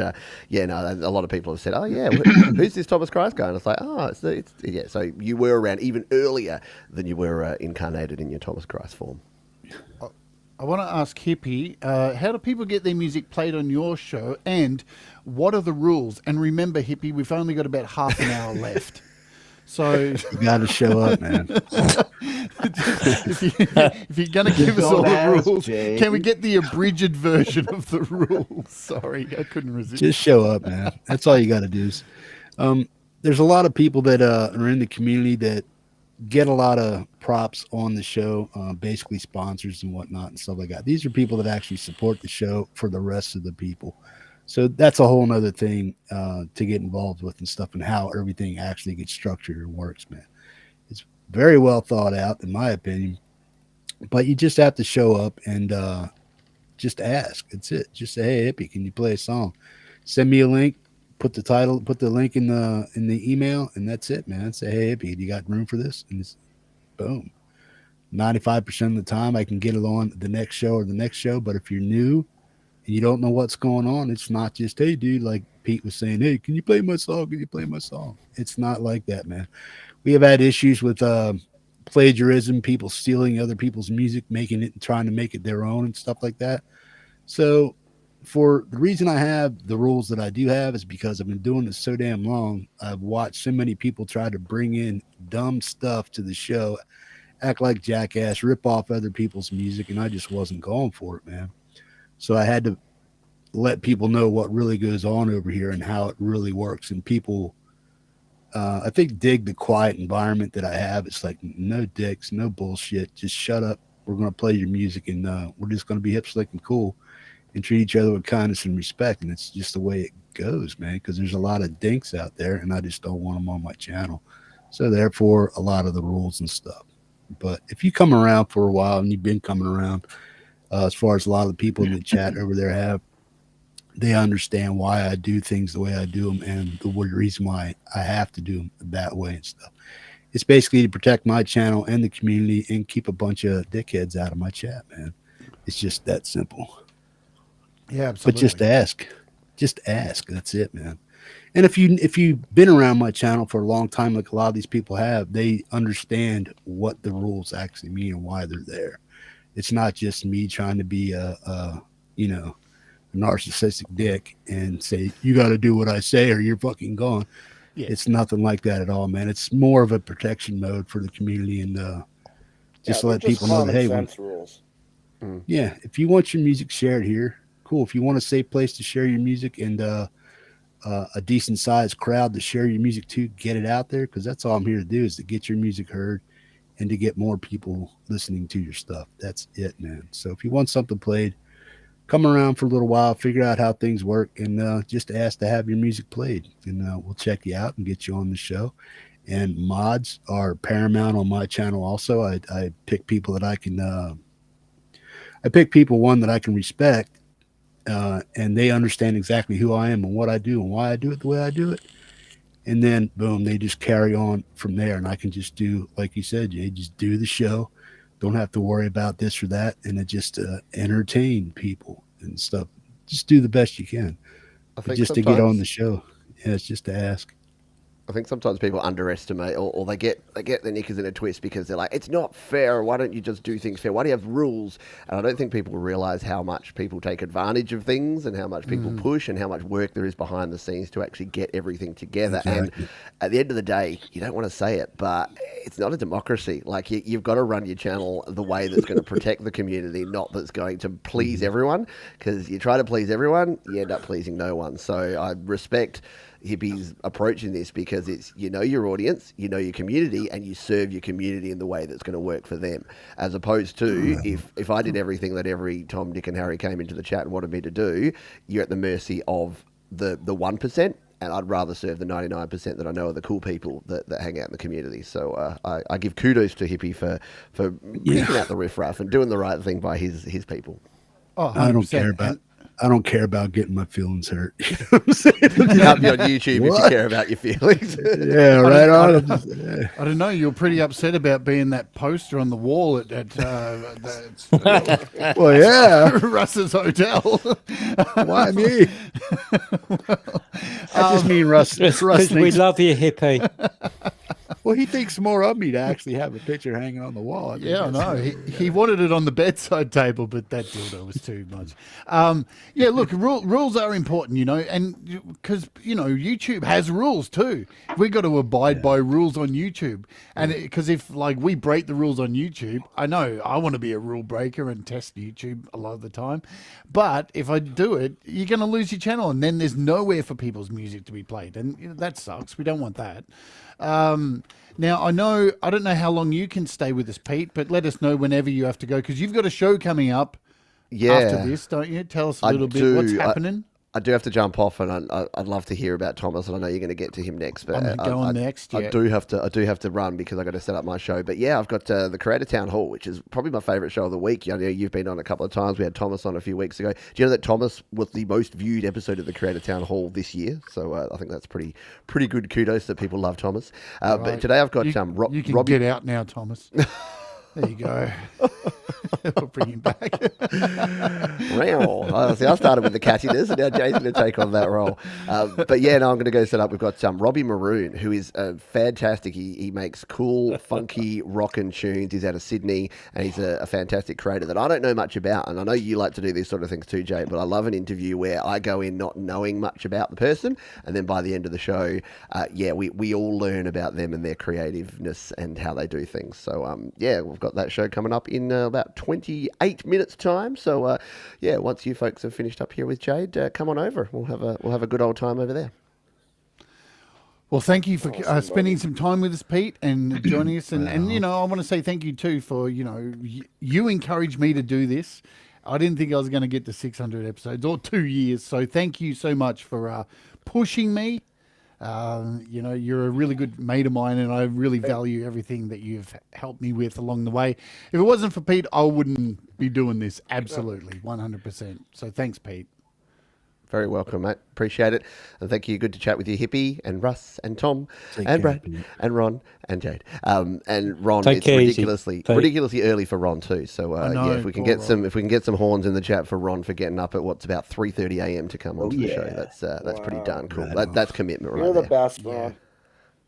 yeah, no, a lot of people have said, "Oh yeah, who's this Thomas Christ guy?" And it's like, oh, it's yeah. So you were around even earlier than you were incarnated in your Thomas Christ form. I want to ask Hippie, how do people get their music played on your show, and what are the rules? And remember, Hippie, we've only got about half an hour left. So You got to show up, man. if you're going to give us all the rules, can we get the abridged version of the rules? Sorry, I couldn't resist. Just show up, man. That's all you got to do. There's a lot of people that are in the community that get a lot of props on the show, basically sponsors and whatnot and stuff like that. These are people that actually support the show for the rest of the people. So that's a whole nother thing to get involved with and stuff, and how everything actually gets structured and works, man. It's very well thought out, in my opinion, but you just have to show up and just ask. That's it. Just say, hey, Hippie, can you play a song? Send me a link. Put the link in the email, and that's it, man. Say, hey, Hippie, you got room for this? And it's boom. 95% of the time, I can get it on the next show or the next show. But if you're new and you don't know what's going on, it's not just, hey, dude, like Pete was saying, hey, can you play my song? Can you play my song? It's not like that, man. We have had issues with plagiarism, people stealing other people's music, making it and trying to make it their own and stuff like that. So for the reason I have the rules that I do have is because I've been doing this so damn long. I've watched so many people try to bring in dumb stuff to the show, act like jackass, rip off other people's music, and I just wasn't going for it, man. So I had to let people know what really goes on over here and how it really works. And people, I think, dig the quiet environment that I have. It's like, no dicks, no bullshit. Just shut up. We're going to play your music, and we're just going to be hip, slick, and cool, and treat each other with kindness and respect. And it's just the way it goes, man, because there's a lot of dinks out there, and I just don't want them on my channel. So therefore, a lot of the rules and stuff. But if you come around for a while, and you've been coming around, as far as a lot of the people in the chat over there have, they understand why I do things the way I do them, and the reason why I have to do them that way and stuff. It's basically to protect my channel and the community and keep a bunch of dickheads out of my chat, man. It's just that simple. Yeah, absolutely. But just ask. That's it, man. And if you've been around my channel for a long time, like a lot of these people have, they understand what the rules actually mean and why they're there. It's not just me trying to be a narcissistic dick and say, you got to do what I say or you're fucking gone. Yeah. It's nothing like that at all, man. It's more of a protection mode for the community, and just to let people know that, hey, rules. Yeah, if you want your music shared here, cool. If you want a safe place to share your music and a decent sized crowd to share your music to, get it out there, because that's all I'm here to do, is to get your music heard and to get more people listening to your stuff. That's it, man. So if you want something played, come around for a little while, figure out how things work, and just ask to have your music played, and we'll check you out and get you on the show. And mods are paramount on my channel also. I pick people that I can I pick people, one, that I can respect, and they understand exactly who I am and what I do and why I do it the way I do it. And then boom, they just carry on from there, and I can just do, like you said, Jay, just do the show. Don't have to worry about this or that, and it just entertain people and stuff. Just do the best you can. Just to get on the show. Yeah, it's just to ask. I think sometimes people underestimate, or they get their knickers in a twist because they're like, it's not fair. Why don't you just do things fair? Why do you have rules? And I don't think people realize how much people take advantage of things and how much people push and how much work there is behind the scenes to actually get everything together. Exactly. And at the end of the day, you don't want to say it, but it's not a democracy. Like, you've got to run your channel the way that's going to protect the community, not that's going to please everyone. Because you try to please everyone, you end up pleasing no one. So I respect Hippie's approaching this, because it's, your audience, your community, and you serve your community in the way that's going to work for them, as opposed to if I did everything that every Tom, Dick and Harry came into the chat and wanted me to do, you're at the mercy of the 1%, and I'd rather serve the 99% that I know are the cool people that hang out in the community. So I give kudos to Hippie for picking out the riffraff and doing the right thing by his people. Oh, 100%. I don't care about getting my feelings hurt. You know what I'm saying? You can't be on YouTube if you care about your feelings. Yeah, right on. I don't know. You're pretty upset about being that poster on the wall at well, yeah, Russ's hotel. Why me? I just mean Russ. Because we love you, hippie. Well, he thinks more of me to actually have a picture hanging on the wall. Yeah, I know. He wanted it on the bedside table, but that dildo was too much. Yeah, look, rules are important, and because, YouTube has rules too. We got to abide by rules on YouTube. And because if, we break the rules on YouTube, I know I want to be a rule breaker and test YouTube a lot of the time. But if I do it, you're going to lose your channel, and then there's nowhere for people's music to be played. And that sucks. We don't want that. Now, I don't know how long you can stay with us, Pete, but let us know whenever you have to go, because you've got a show coming up after this, don't you? Tell us a little bit what's happening. I do have to jump off, and I'd love to hear about Thomas, and I know you're going to get to him next. But I'm going next. Yeah. I do have to run because I got to set up my show. But yeah, I've got the Creator Town Hall, which is probably my favourite show of the week. You've been on a couple of times. We had Thomas on a few weeks ago. Do you know that Thomas was the most viewed episode of the Creator Town Hall this year? So I think that's pretty good kudos that people love Thomas. Right. But today I've got you can Robbie. Get out now, Thomas. There you go. We'll bring him back. See, I started with the catchiness, and now Jade's going to take on that role. But yeah, no, I'm going to go set up. We've got Robbie Maroon, who is fantastic. He makes cool, funky, rockin' tunes. He's out of Sydney, and he's a fantastic creator that I don't know much about. And I know you like to do these sort of things too, Jade, but I love an interview where I go in not knowing much about the person, and then by the end of the show, we all learn about them and their creativeness and how they do things. So, we've got that show coming up in about 28 minutes time. So once you folks have finished up here with Jade, come on over. We'll have a good old time over there. Well, thank you for spending some time with us, Pete, and joining us. And I want to say thank you too for you encouraged me to do this. I didn't think I was going to get to 600 episodes or 2 years. So thank you so much for pushing me. You're a really good mate of mine, and I really value everything that you've helped me with along the way. If it wasn't for Pete, I wouldn't be doing this. Absolutely, 100%. So thanks, Pete. Very welcome, mate. Appreciate it. And thank you. Good to chat with you, Hippie, and Russ, and Tom, and Brad, and Ron, and Jade. And Ron, it's ridiculously early for Ron too. So if we can get some horns in the chat for Ron for getting up at what's about 3:30 a.m. to come onto the show, that's pretty darn cool. That's commitment right there. You're the best, Ron.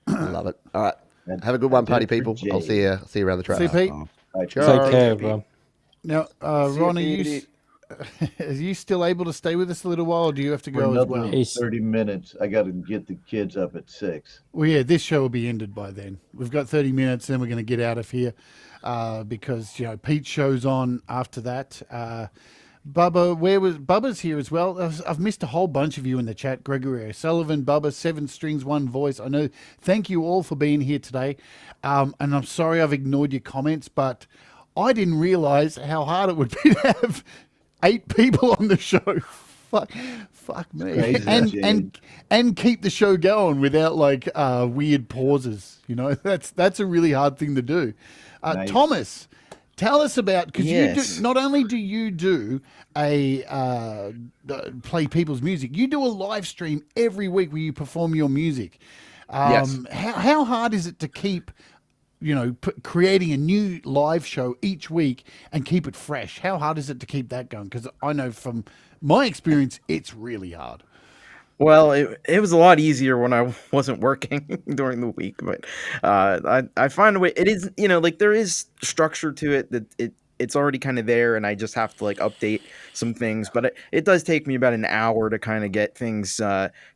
I love it. All right, have a good one, party people. I'll see you around the track. See you, Pete. Take care, everyone. Now, Ron, are you still able to stay with us a little while, or do you have to go as well? 30 minutes. I got to get the kids up at 6. Well, yeah, this show will be ended by then. We've got 30 minutes, then we're going to get out of here because Pete's show's on after that. Bubba's here as well. I've missed a whole bunch of you in the chat. Gregory O'Sullivan, Bubba, 7 Strings, 1 Voice. I know. Thank you all for being here today. And I'm sorry I've ignored your comments, but I didn't realize how hard it would be to have 8 people on the show. Fuck me. Crazy, and keep the show going without weird pauses. That's a really hard thing to do. Nice. Thomas, tell us about, because not only do you do play people's music, you do a live stream every week where you perform your music. Yes. How hard is it to keep creating a new live show each week and keep it fresh? How hard is it to keep that going? Because I know from my experience, it's really hard. Well, it was a lot easier when I wasn't working during the week, but I find a way. It is, there is structure to it that it's already kind of there, and I just have to update some things. But it does take me about an hour to kind of get things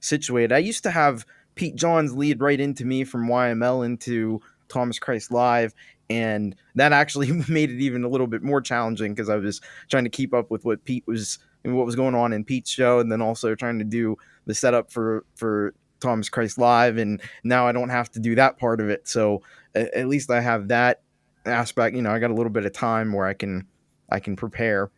situated. I used to have Pete Johns lead right into me from YML into Thomas Christ Live, and that actually made it even a little bit more challenging because I was trying to keep up with what was going on in Pete's show, and then also trying to do the setup for Thomas Christ Live, and now I don't have to do that part of it. So at least I have that aspect. I got a little bit of time where I can prepare.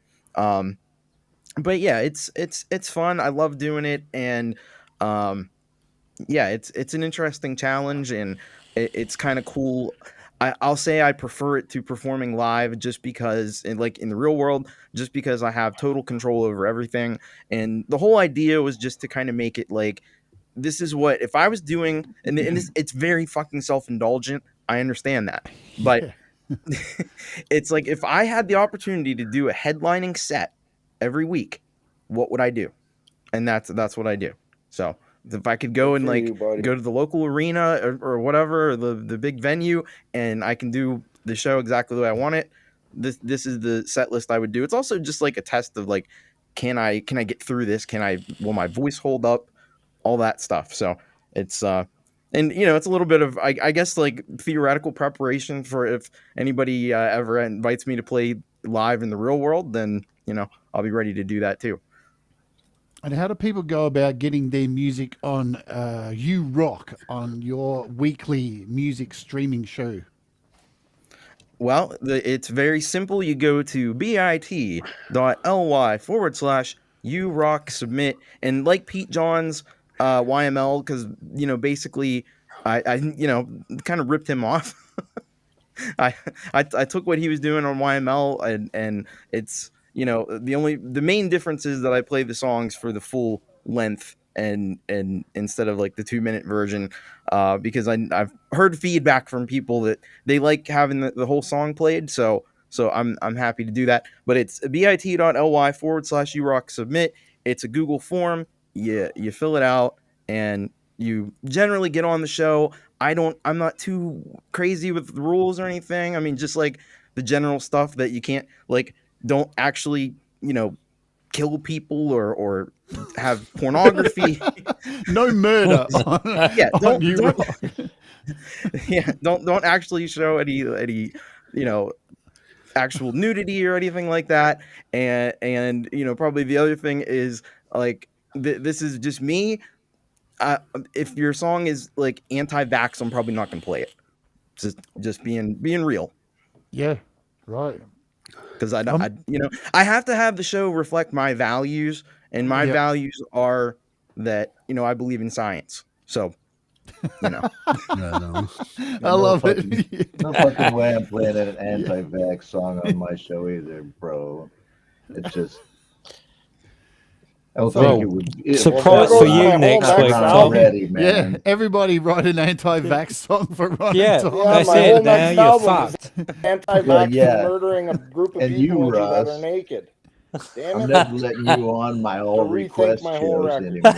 but yeah, it's fun. I love doing it, and yeah, it's an interesting challenge, and it's kind of cool. I'll say I prefer it to performing live just because, like in the real world, just because I have total control over everything. And the whole idea was just to kind of make it like, this is what, if I was doing, and it's very fucking self-indulgent. I understand that. But it's like, if I had the opportunity to do a headlining set every week, what would I do? And that's what I do. So if I could go and like go to the local arena or whatever, or the big venue, and I can do the show exactly the way I want it, this is the set list I would do. It's also just like a test of like, can I get through this? Will my voice hold up? All that stuff. So it's and it's a little bit of I guess like theoretical preparation for if anybody ever invites me to play live in the real world, then I'll be ready to do that too. And how do people go about getting their music on You Rock, on your weekly music streaming show? Well, it's very simple. You go to bit.ly/You Rock Submit, and like Pete John's YML, because basically I kind of ripped him off. I took what he was doing on YML, and it's the main difference is that I play the songs for the full length and instead of like the 2-minute version, because I've heard feedback from people that they like having the whole song played, so I'm happy to do that. But it's bit.ly/You Rock Submit. It's a Google form. You fill it out and you generally get on the show. I'm not too crazy with the rules or anything. I mean, just like the general stuff that you can't, like, don't actually, kill people or have pornography. No murder. Yeah, don't don't actually show any actual nudity or anything like that. And probably the other thing is like this is just me. If your song is like anti-vax, I'm probably not gonna play it. Just being real. Yeah, right. Because I have to have the show reflect my values, and my values are that I believe in science. So I love it. No fucking way I'm playing an anti-vax song on my show either, bro. It's just. I don't think it would. Surprise for you next week, Tom. Already, man. Yeah, everybody write an anti-vax song for Ron. Yeah, and Tom. that's it. Now you're fucked. Anti-vax murdering a group of people that are naked. Damn it. I'm never letting you on my all request my whole shows record. anymore.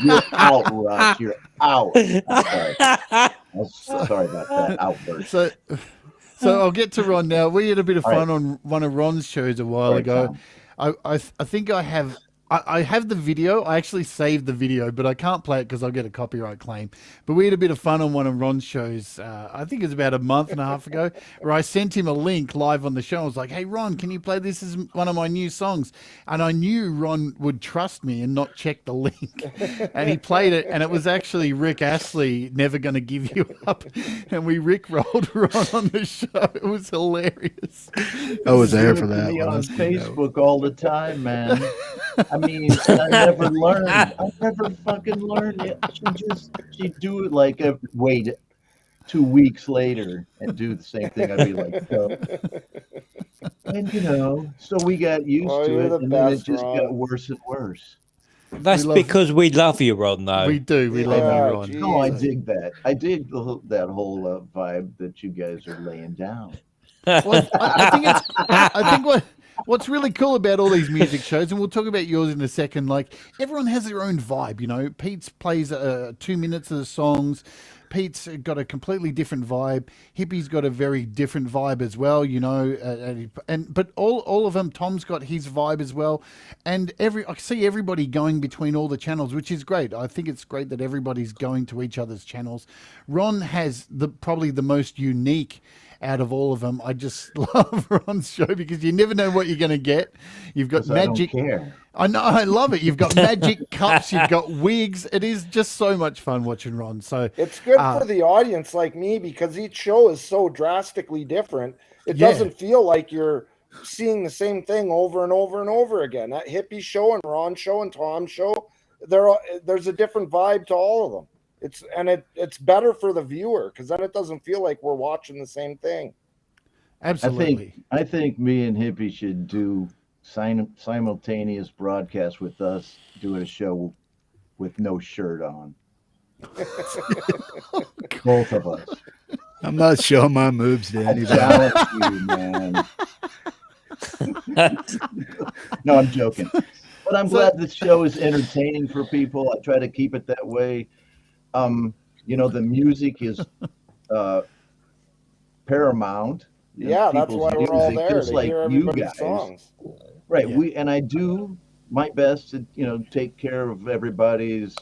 You're out, Russ. You're out. I'm sorry about that outburst. So I'll get to Ron now. We had a bit of fun on one of Ron's shows a while ago. Tom. I think I have the video. I actually saved the video, but I can't play it because I'll get a copyright claim. But we had a bit of fun on one of Ron's shows. I think it was about a month and a half ago, where I sent him a link live on the show. I was like, "Hey Ron, can you play this as one of my new songs?" And I knew Ron would trust me and not check the link. And he played it, and it was actually Rick Astley, "Never Gonna Give You Up," and we rickrolled Ron on the show. It was hilarious. I was there for that Me one. on Facebook all the time, man. I mean, I never learned. I never fucking learned it. She'd do it like wait 2 weeks later and do the same thing. I'd be like, oh. And so we got used to it, and then it just got worse and worse. That's because we love you, Ron, though. We do. We love you, Ron. No, I dig that. I dig that whole vibe that you guys are laying down. Well, I think what's really cool about all these music shows, and we'll talk about yours in a second, like everyone has their own vibe. Pete's plays 2 minutes of the songs. Pete's got a completely different vibe. Hippie's got a very different vibe as well, but all of them, Tom's got his vibe as well. And I see everybody going between all the channels, which is great. I think it's great that everybody's going to each other's channels. Ron has probably the most unique out of all of them. I just love Ron's show because you never know what you're going to get. You've got magic. I don't care. I know, I love it. You've got magic cups, you've got wigs. It is just so much fun watching Ron. So it's good for the audience like me because each show is so drastically different. It doesn't feel like you're seeing the same thing over and over and over again. That hippie show and Ron show and Tom show, there's a different vibe to all of them. It's better for the viewer because then it doesn't feel like we're watching the same thing. Absolutely. I think me and Hippie should do simultaneous broadcast with us doing a show with no shirt on. Both of us. I'm not showing my moves to anybody. Challenge you, man. No, I'm joking. But I'm glad this show is entertaining for people. I try to keep it that way. The music is paramount. Yeah, that's why we're all there to hear everybody's songs. Right. Yeah. I do my best to, take care of everybody's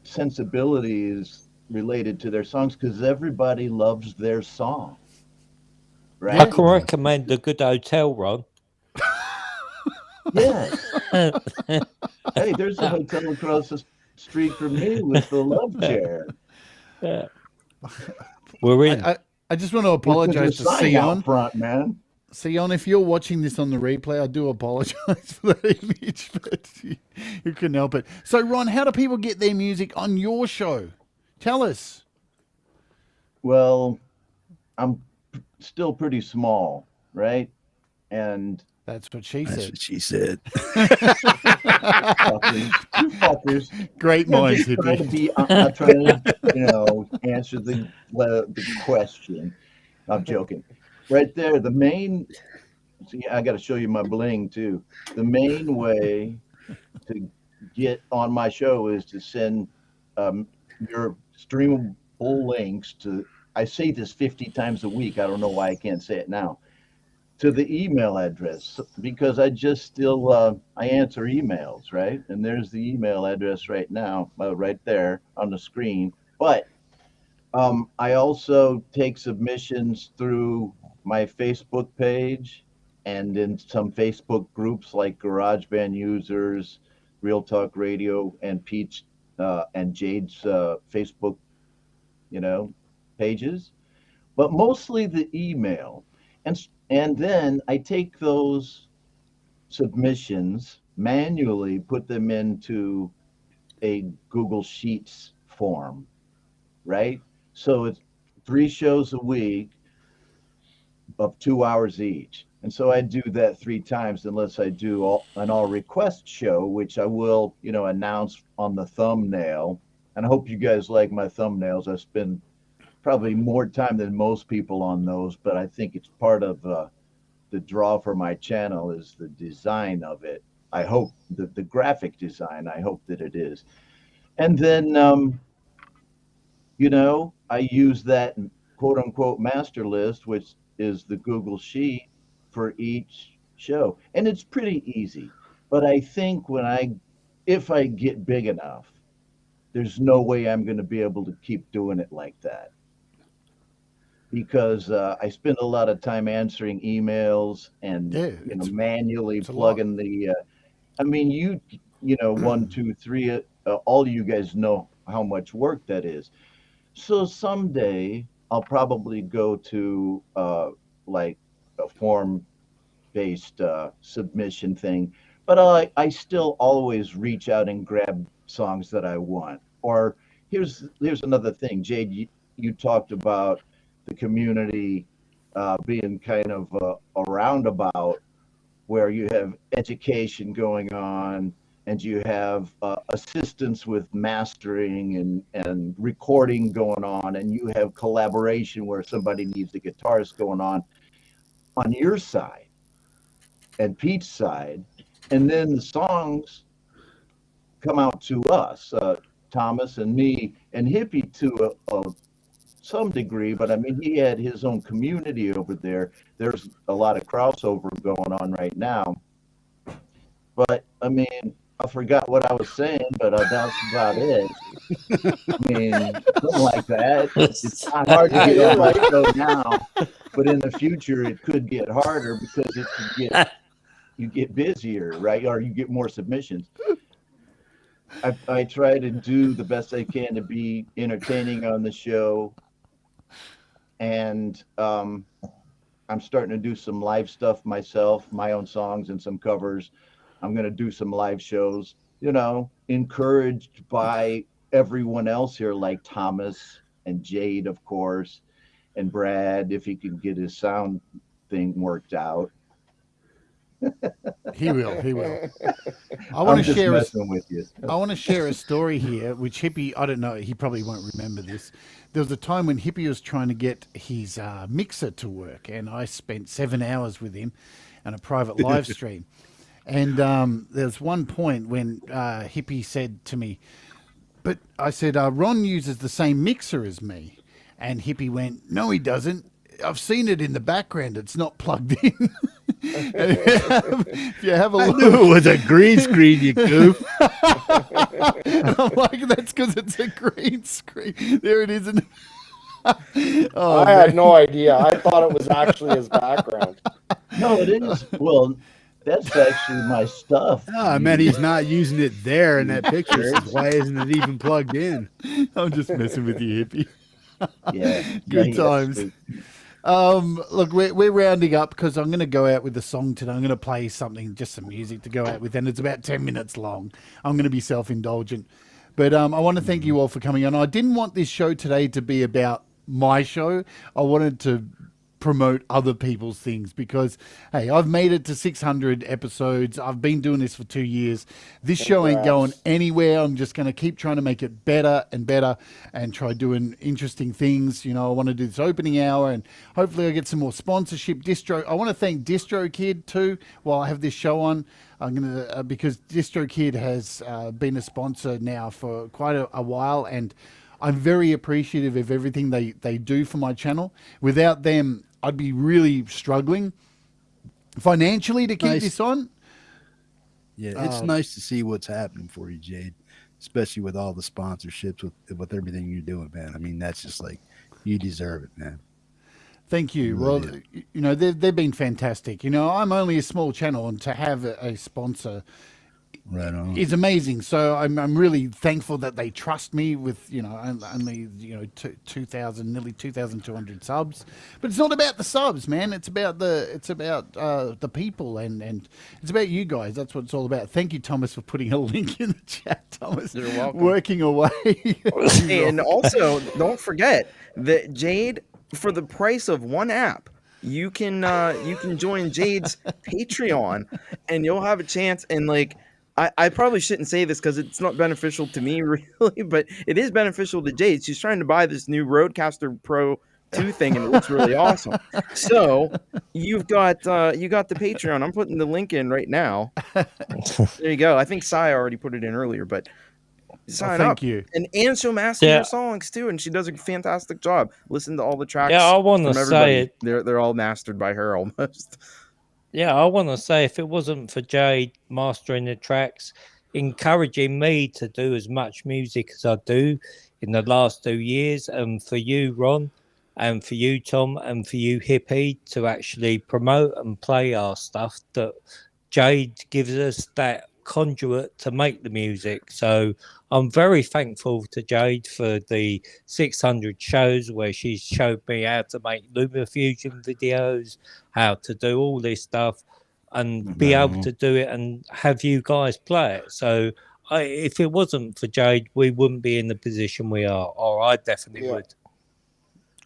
sensibilities related to their songs because everybody loves their song. Right. I can recommend a good hotel, Ron. Yes. Hey, there's a hotel across the street from me with the love chair. Yeah. We're in. I just want to apologize to Sion. Front, man. Sion, if you're watching this on the replay, I do apologize for that image, but you couldn't help it. So, Ron, how do people get their music on your show? Tell us. Well, I'm still pretty small, right? And that's what she said. That's what she said. Fuckers. Great minds, Hippie. I'm trying to, answer the question. I'm joking. Right there, the main. See, I got to show you my bling too. The main way to get on my show is to send your streamable links to. I say this 50 times a week. I don't know why I can't say it now. To the email address because I just still I answer emails, right? And there's the email address right now, right there on the screen. But I also take submissions through my Facebook page and in some Facebook groups like GarageBand users, Real Talk Radio, and Pete's and Jade's Facebook, pages, but mostly the email. And then I take those submissions manually, put them into a Google Sheets form, right? So it's 3 shows a week of 2 hours each. And so I do that 3 times unless I do an all request show, which I will, announce on the thumbnail. And I hope you guys like my thumbnails. I spend probably more time than most people on those, but I think it's part of the draw for my channel is the design of it. I hope that the graphic design, I hope that it is. And then, I use that quote unquote master list, which is the Google Sheet for each show. And it's pretty easy, but I think if I get big enough, there's no way I'm going to be able to keep doing it like that. Because I spend a lot of time answering emails and manually plugging the. I mean, 1, 2, 3. All you guys know how much work that is. So someday I'll probably go to like a form-based submission thing, but I still always reach out and grab songs that I want. Or here's another thing, Jade. You talked about the community being kind of a roundabout where you have education going on and you have assistance with mastering and recording going on, and you have collaboration where somebody needs a guitarist going on your side and Pete's side, and then the songs come out to us, Thomas and me and Hippie to some degree, but I mean, he had his own community over there. There's a lot of crossover going on right now. But I mean, I forgot what I was saying, but that's about it. I mean, something like that. It's not hard to get on my show now, but in the future, it could get harder because you get busier, right? Or you get more submissions. I try to do the best I can to be entertaining on the show. And I'm starting to do some live stuff myself, my own songs and some covers. I'm going to do some live shows, encouraged by everyone else here, like Thomas and Jade, of course, and Brad, if he can get his sound thing worked out. He will. He will. I I'm want to just share. messing with you. I want to share a story here, which Hippie. I don't know. He probably won't remember this. There was a time when Hippie was trying to get his mixer to work, and I spent 7 hours with him on a private live stream. And there's one point when Hippie said to me, "But," I said, "Ron uses the same mixer as me," and Hippie went, "No, he doesn't. I've seen it in the background. It's not plugged in." If you have a look, I knew it was a green screen, you goof. I'm like, that's because it's a green screen. There it is. Oh, I had no idea. I thought it was actually his background. No, it is. Well, that's actually my stuff. Oh, man, he's not using it there in that picture. So why isn't it even plugged in? I'm just messing with you, Hippie. Yeah. Good Yeah, times. Look, we're rounding up because I'm going to go out with a song today. I'm going to play something, just some music to go out with, and it's about 10 minutes long. I'm going to be self-indulgent. But I want to thank you all for coming on. I didn't want this show today to be about my show. I wanted to promote other people's things because, hey, I've made it to 600 episodes. I've been doing this for 2 years. This show ain't going anywhere. I'm just going to keep trying to make it better and better and try doing interesting things. I want to do this opening hour and hopefully I get some more sponsorship. I want to thank DistroKid too while I have this show on. I'm going to, because DistroKid has been a sponsor now for quite a while, and I'm very appreciative of everything they do for my channel. Without them, I'd be really struggling financially to keep this on. Yeah, it's nice to see what's happening for you, Jade, especially with all the sponsorships, with everything you're doing, man. I mean, that's just like, you deserve it, man. Thank you. Well, they've been fantastic. I'm only a small channel, and to have a sponsor right on is amazing. So I'm really thankful that they trust me with only 2,000, nearly 2,200 subs. But it's not about the subs, man. It's about the people and it's about you guys. That's what it's all about. Thank you, Thomas, for putting a link in the chat. Thomas, you're welcome. Working away. And also, don't forget that Jade, for the price of one app, you can join Jade's Patreon, and you'll have a chance. And I probably shouldn't say this because it's not beneficial to me really, but it is beneficial to Jade. She's trying to buy this new Rodecaster Pro 2 thing, and it looks really awesome. So you got the Patreon. I'm putting the link in right now. There you go. I think Sai already put it in earlier, but sign up. Thank you. And she'll master her songs too, and she does a fantastic job. Listen to all the tracks. Yeah, I want to say it. They're all mastered by her almost. Yeah, I want to say, if it wasn't for Jade mastering the tracks, encouraging me to do as much music as I do in the last 2 years, and for you, Ron, and for you, Tom, and for you, Hippie, to actually promote and play our stuff, that Jade gives us that conduit to make the music. So I'm very thankful to Jade for the 600 shows where she's showed me how to make LumaFusion videos, how to do all this stuff, and be able to do it and have you guys play it. So if it wasn't for Jade, we wouldn't be in the position we are, or I definitely would.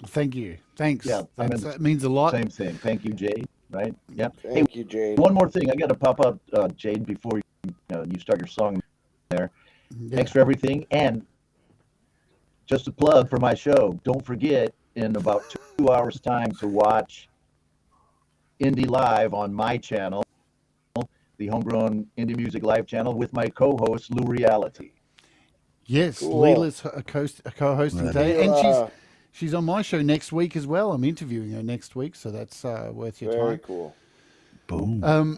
Thank you. Thanks. Yeah, that means a lot. Same thing. Thank you, Jade. Right? Yep. Thank you, Jade. One more thing. I got to pop up, Jade, before you start your song there. Yeah. Thanks for everything. And just a plug for my show. Don't forget, in about 2 hours' time, to watch Indie Live on my channel, the Homegrown Indie Music Live channel, with my co-host, Lou Reality. Yes, cool. Leela's a co-hosting today. And she's on my show next week as well. I'm interviewing her next week, so that's worth your time. Very cool. Boom.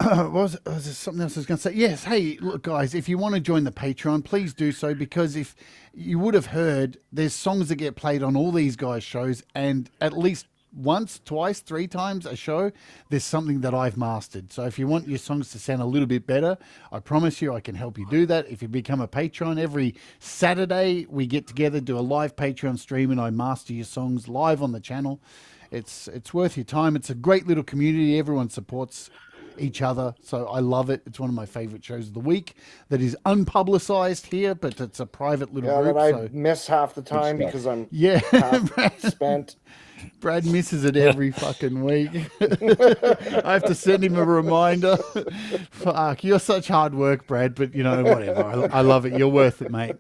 Was there something else I was going to say? Yes. Hey, look, guys, if you want to join the Patreon, please do so, because if you would have heard, there's songs that get played on all these guys' shows, and at least once, twice, 3 times a show, there's something that I've mastered. So if you want your songs to sound a little bit better, I promise you I can help you do that. If you become a patron, every Saturday we get together, do a live Patreon stream, and I master your songs live on the channel. It's worth your time. It's a great little community. Everyone supports each other, so I love it. It's one of my favorite shows of the week that is unpublicized here, but it's a private little group. That I So miss half the time stuff. because I'm yeah, half spent. Brad misses it every fucking week. I have to send him a reminder. Fuck, you're such hard work, Brad, but you know, whatever. I love it. You're worth it, mate.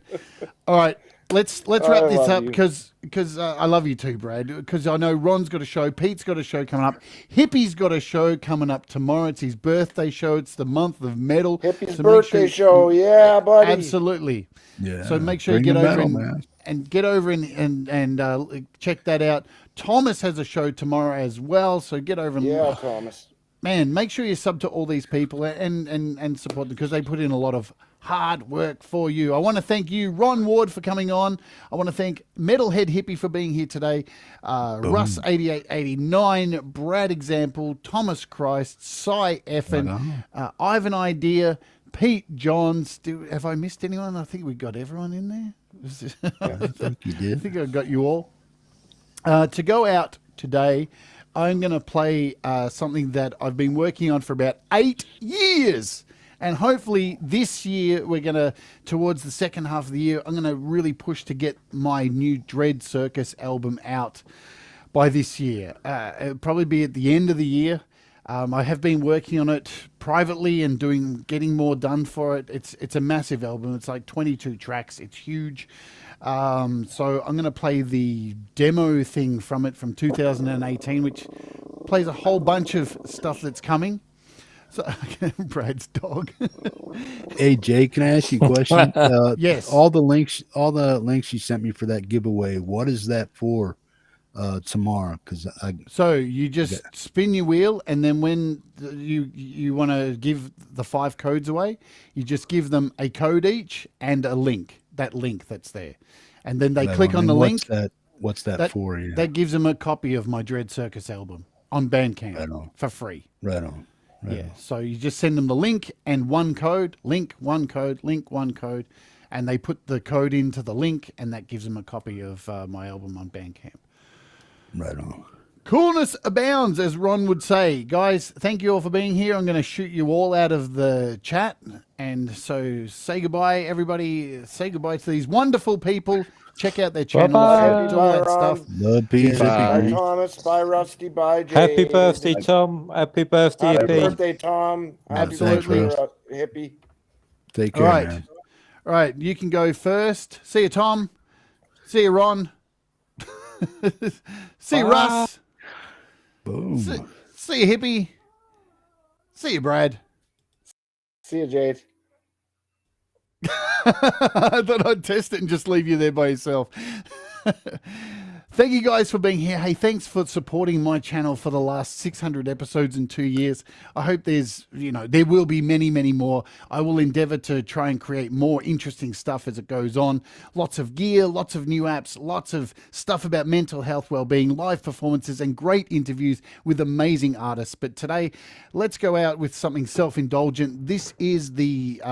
All right, let's wrap this up because I love you too, Brad, because I know Ron's got a show, Pete's got a show coming up, Hippie's got a show coming up tomorrow. It's his birthday show. It's the month of metal. Hippie's birthday show. Yeah, buddy. Absolutely. Yeah. So make sure you Bring get the over metal, and get over and check that out. Thomas has a show tomorrow as well, so get over and Thomas. Man, make sure you sub to all these people and support them because they put in a lot of hard work for you. I want to thank you, Ron Ward, for coming on. I want to thank Metalhead Hippie for being here today. Russ8889, Brad Example, Thomas Christ, Cy Effen, Ivan Idea, Pete Johns. Have I missed anyone? I think we got everyone in there. I think you did. I think I got you all. To go out today, I'm going to play something that I've been working on for about 8 years. And hopefully this year, we're going to, towards the second half of the year, I'm going to really push to get my new DreadCircus album out by this year. It'll probably be at the end of the year. I have been working on it privately and getting more done for it. It's a massive album. It's like 22 tracks. It's huge. So I'm going to play the demo thing from it from 2018, which plays a whole bunch of stuff that's coming. So Brad's dog. Hey Jay, can I ask you a question? Yes. All the links you sent me for that giveaway. What is that for tomorrow? So you just spin your wheel, and then when you want to give the 5 codes away, you just give them a code each and a link. That link that's there, and then they click on the link. What's that for? Yeah. That gives them a copy of my DreadCircus album on Bandcamp for free. Right on. Yeah. So you just send them the link and one code, link, one code, link, one code, and they put the code into the link, and that gives them a copy of my album on Bandcamp. Right on. Coolness abounds, as Ron would say. Guys, thank you all for being here. I'm going to shoot you all out of the chat. And so say goodbye, everybody. Say goodbye to these wonderful people. Check out their channels. All that stuff. Love, peace, Bye, Thomas. Bye, Rusty. Bye, Jade. Happy birthday, Tom. Happy birthday, Happy Hippie. birthday, Tom. Happy Absolutely. birthday, Hippie. Take care. All right. Man. All right. You can go first. See you, Tom. See you, Ron. See you, Russ. Boom. See you, Hippie. See you, Brad. See you, Jade. I thought I'd test it and just leave you there by yourself. Thank you guys for being here. Hey, thanks for supporting my channel for the last 600 episodes in 2 years. I hope there will be many, many more. I will endeavor to try and create more interesting stuff as it goes on. Lots of gear, lots of new apps, lots of stuff about mental health, well-being, live performances, and great interviews with amazing artists. But today, let's go out with something self-indulgent. This is the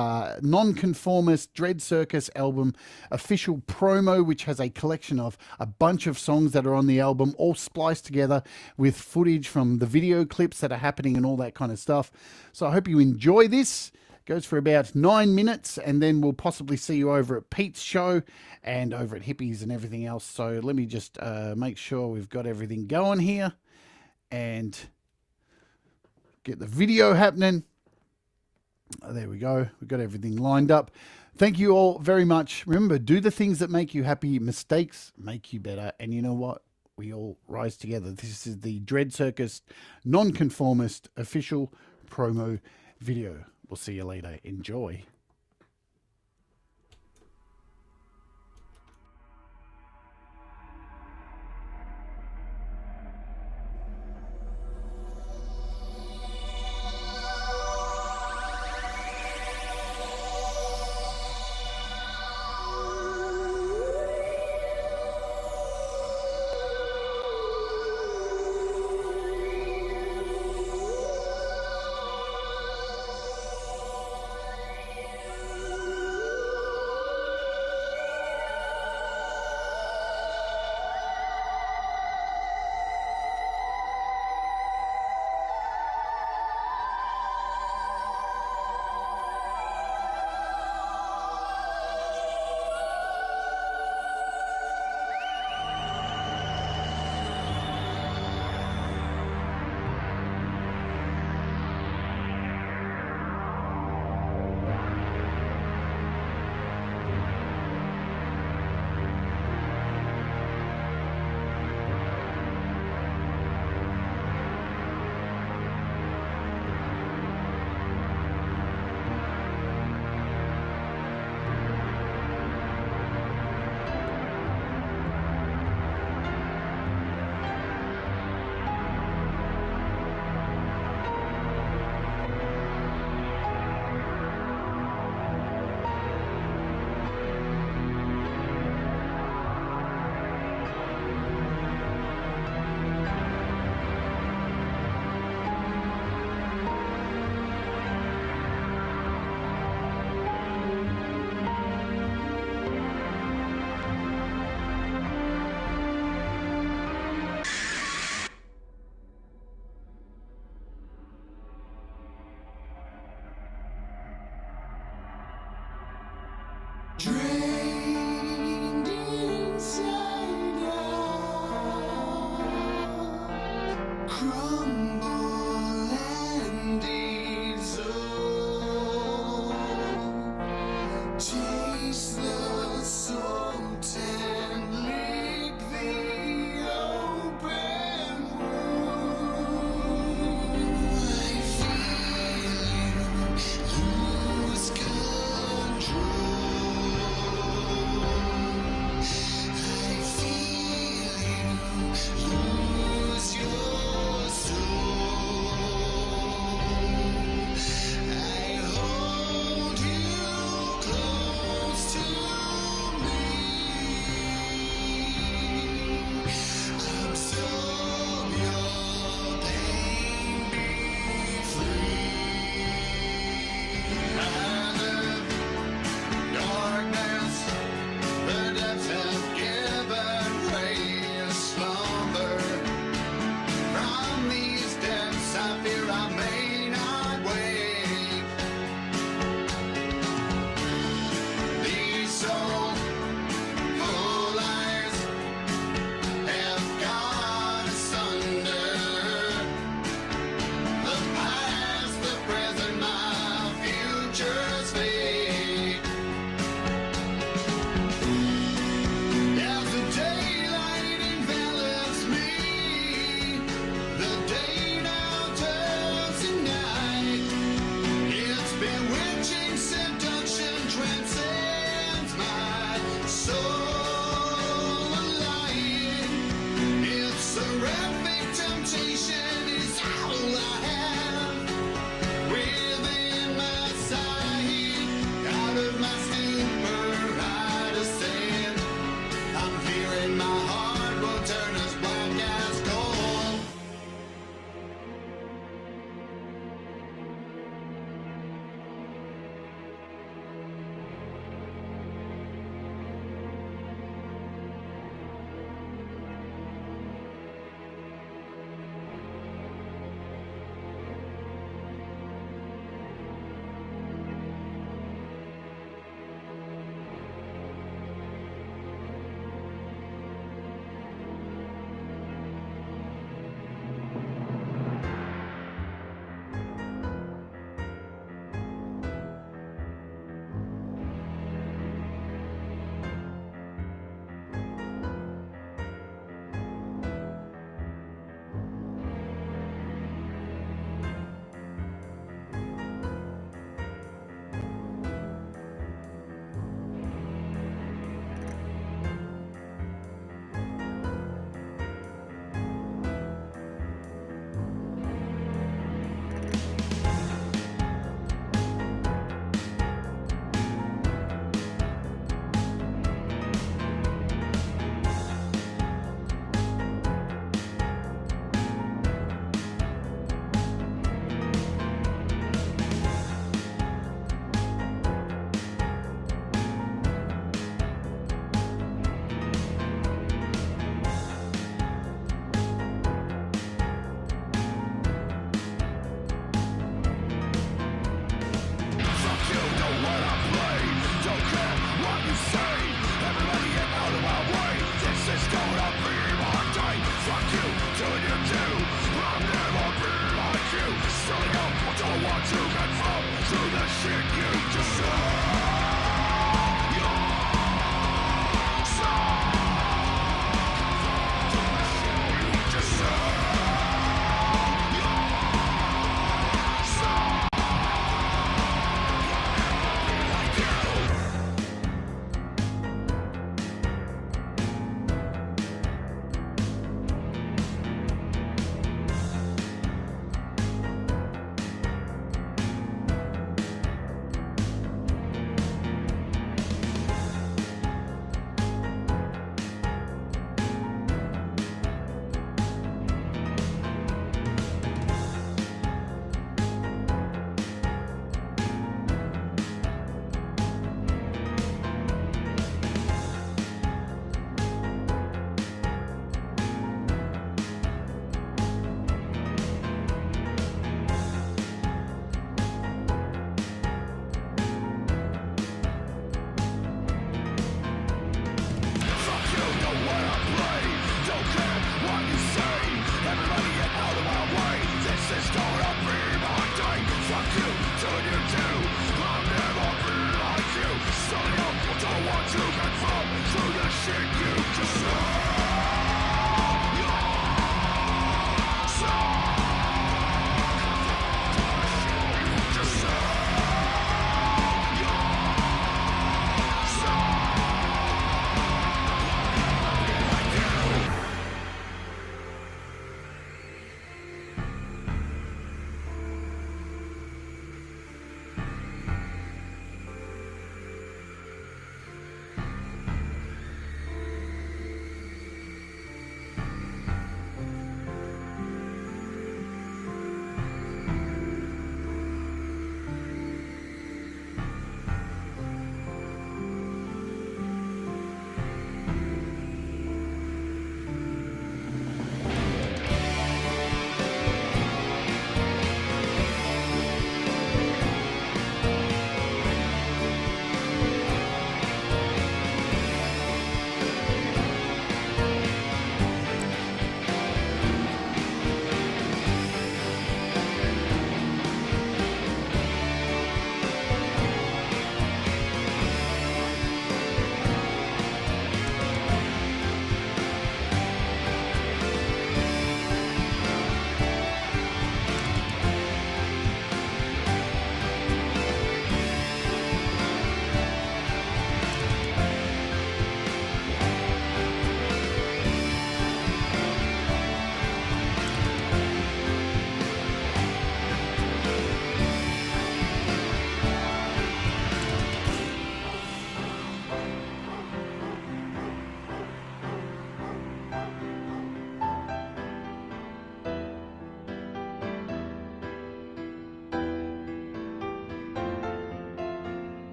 Nonconformist DreadCircus album official promo, which has a collection of a bunch of songs that are on the album, all spliced together with footage from the video clips that are happening and all that kind of stuff. So I hope you enjoy this. It goes for about 9 minutes, and then we'll possibly see you over at Pete's show and over at Hippies and everything else. So let me just make sure we've got everything going here and get the video happening. There we go. We've got everything lined up. Thank you all very much. Remember, do the things that make you happy. Mistakes make you better. And you know what? We all rise together. This is the DreadCircus Nonconformist official promo video. We'll see you later. Enjoy. Dread.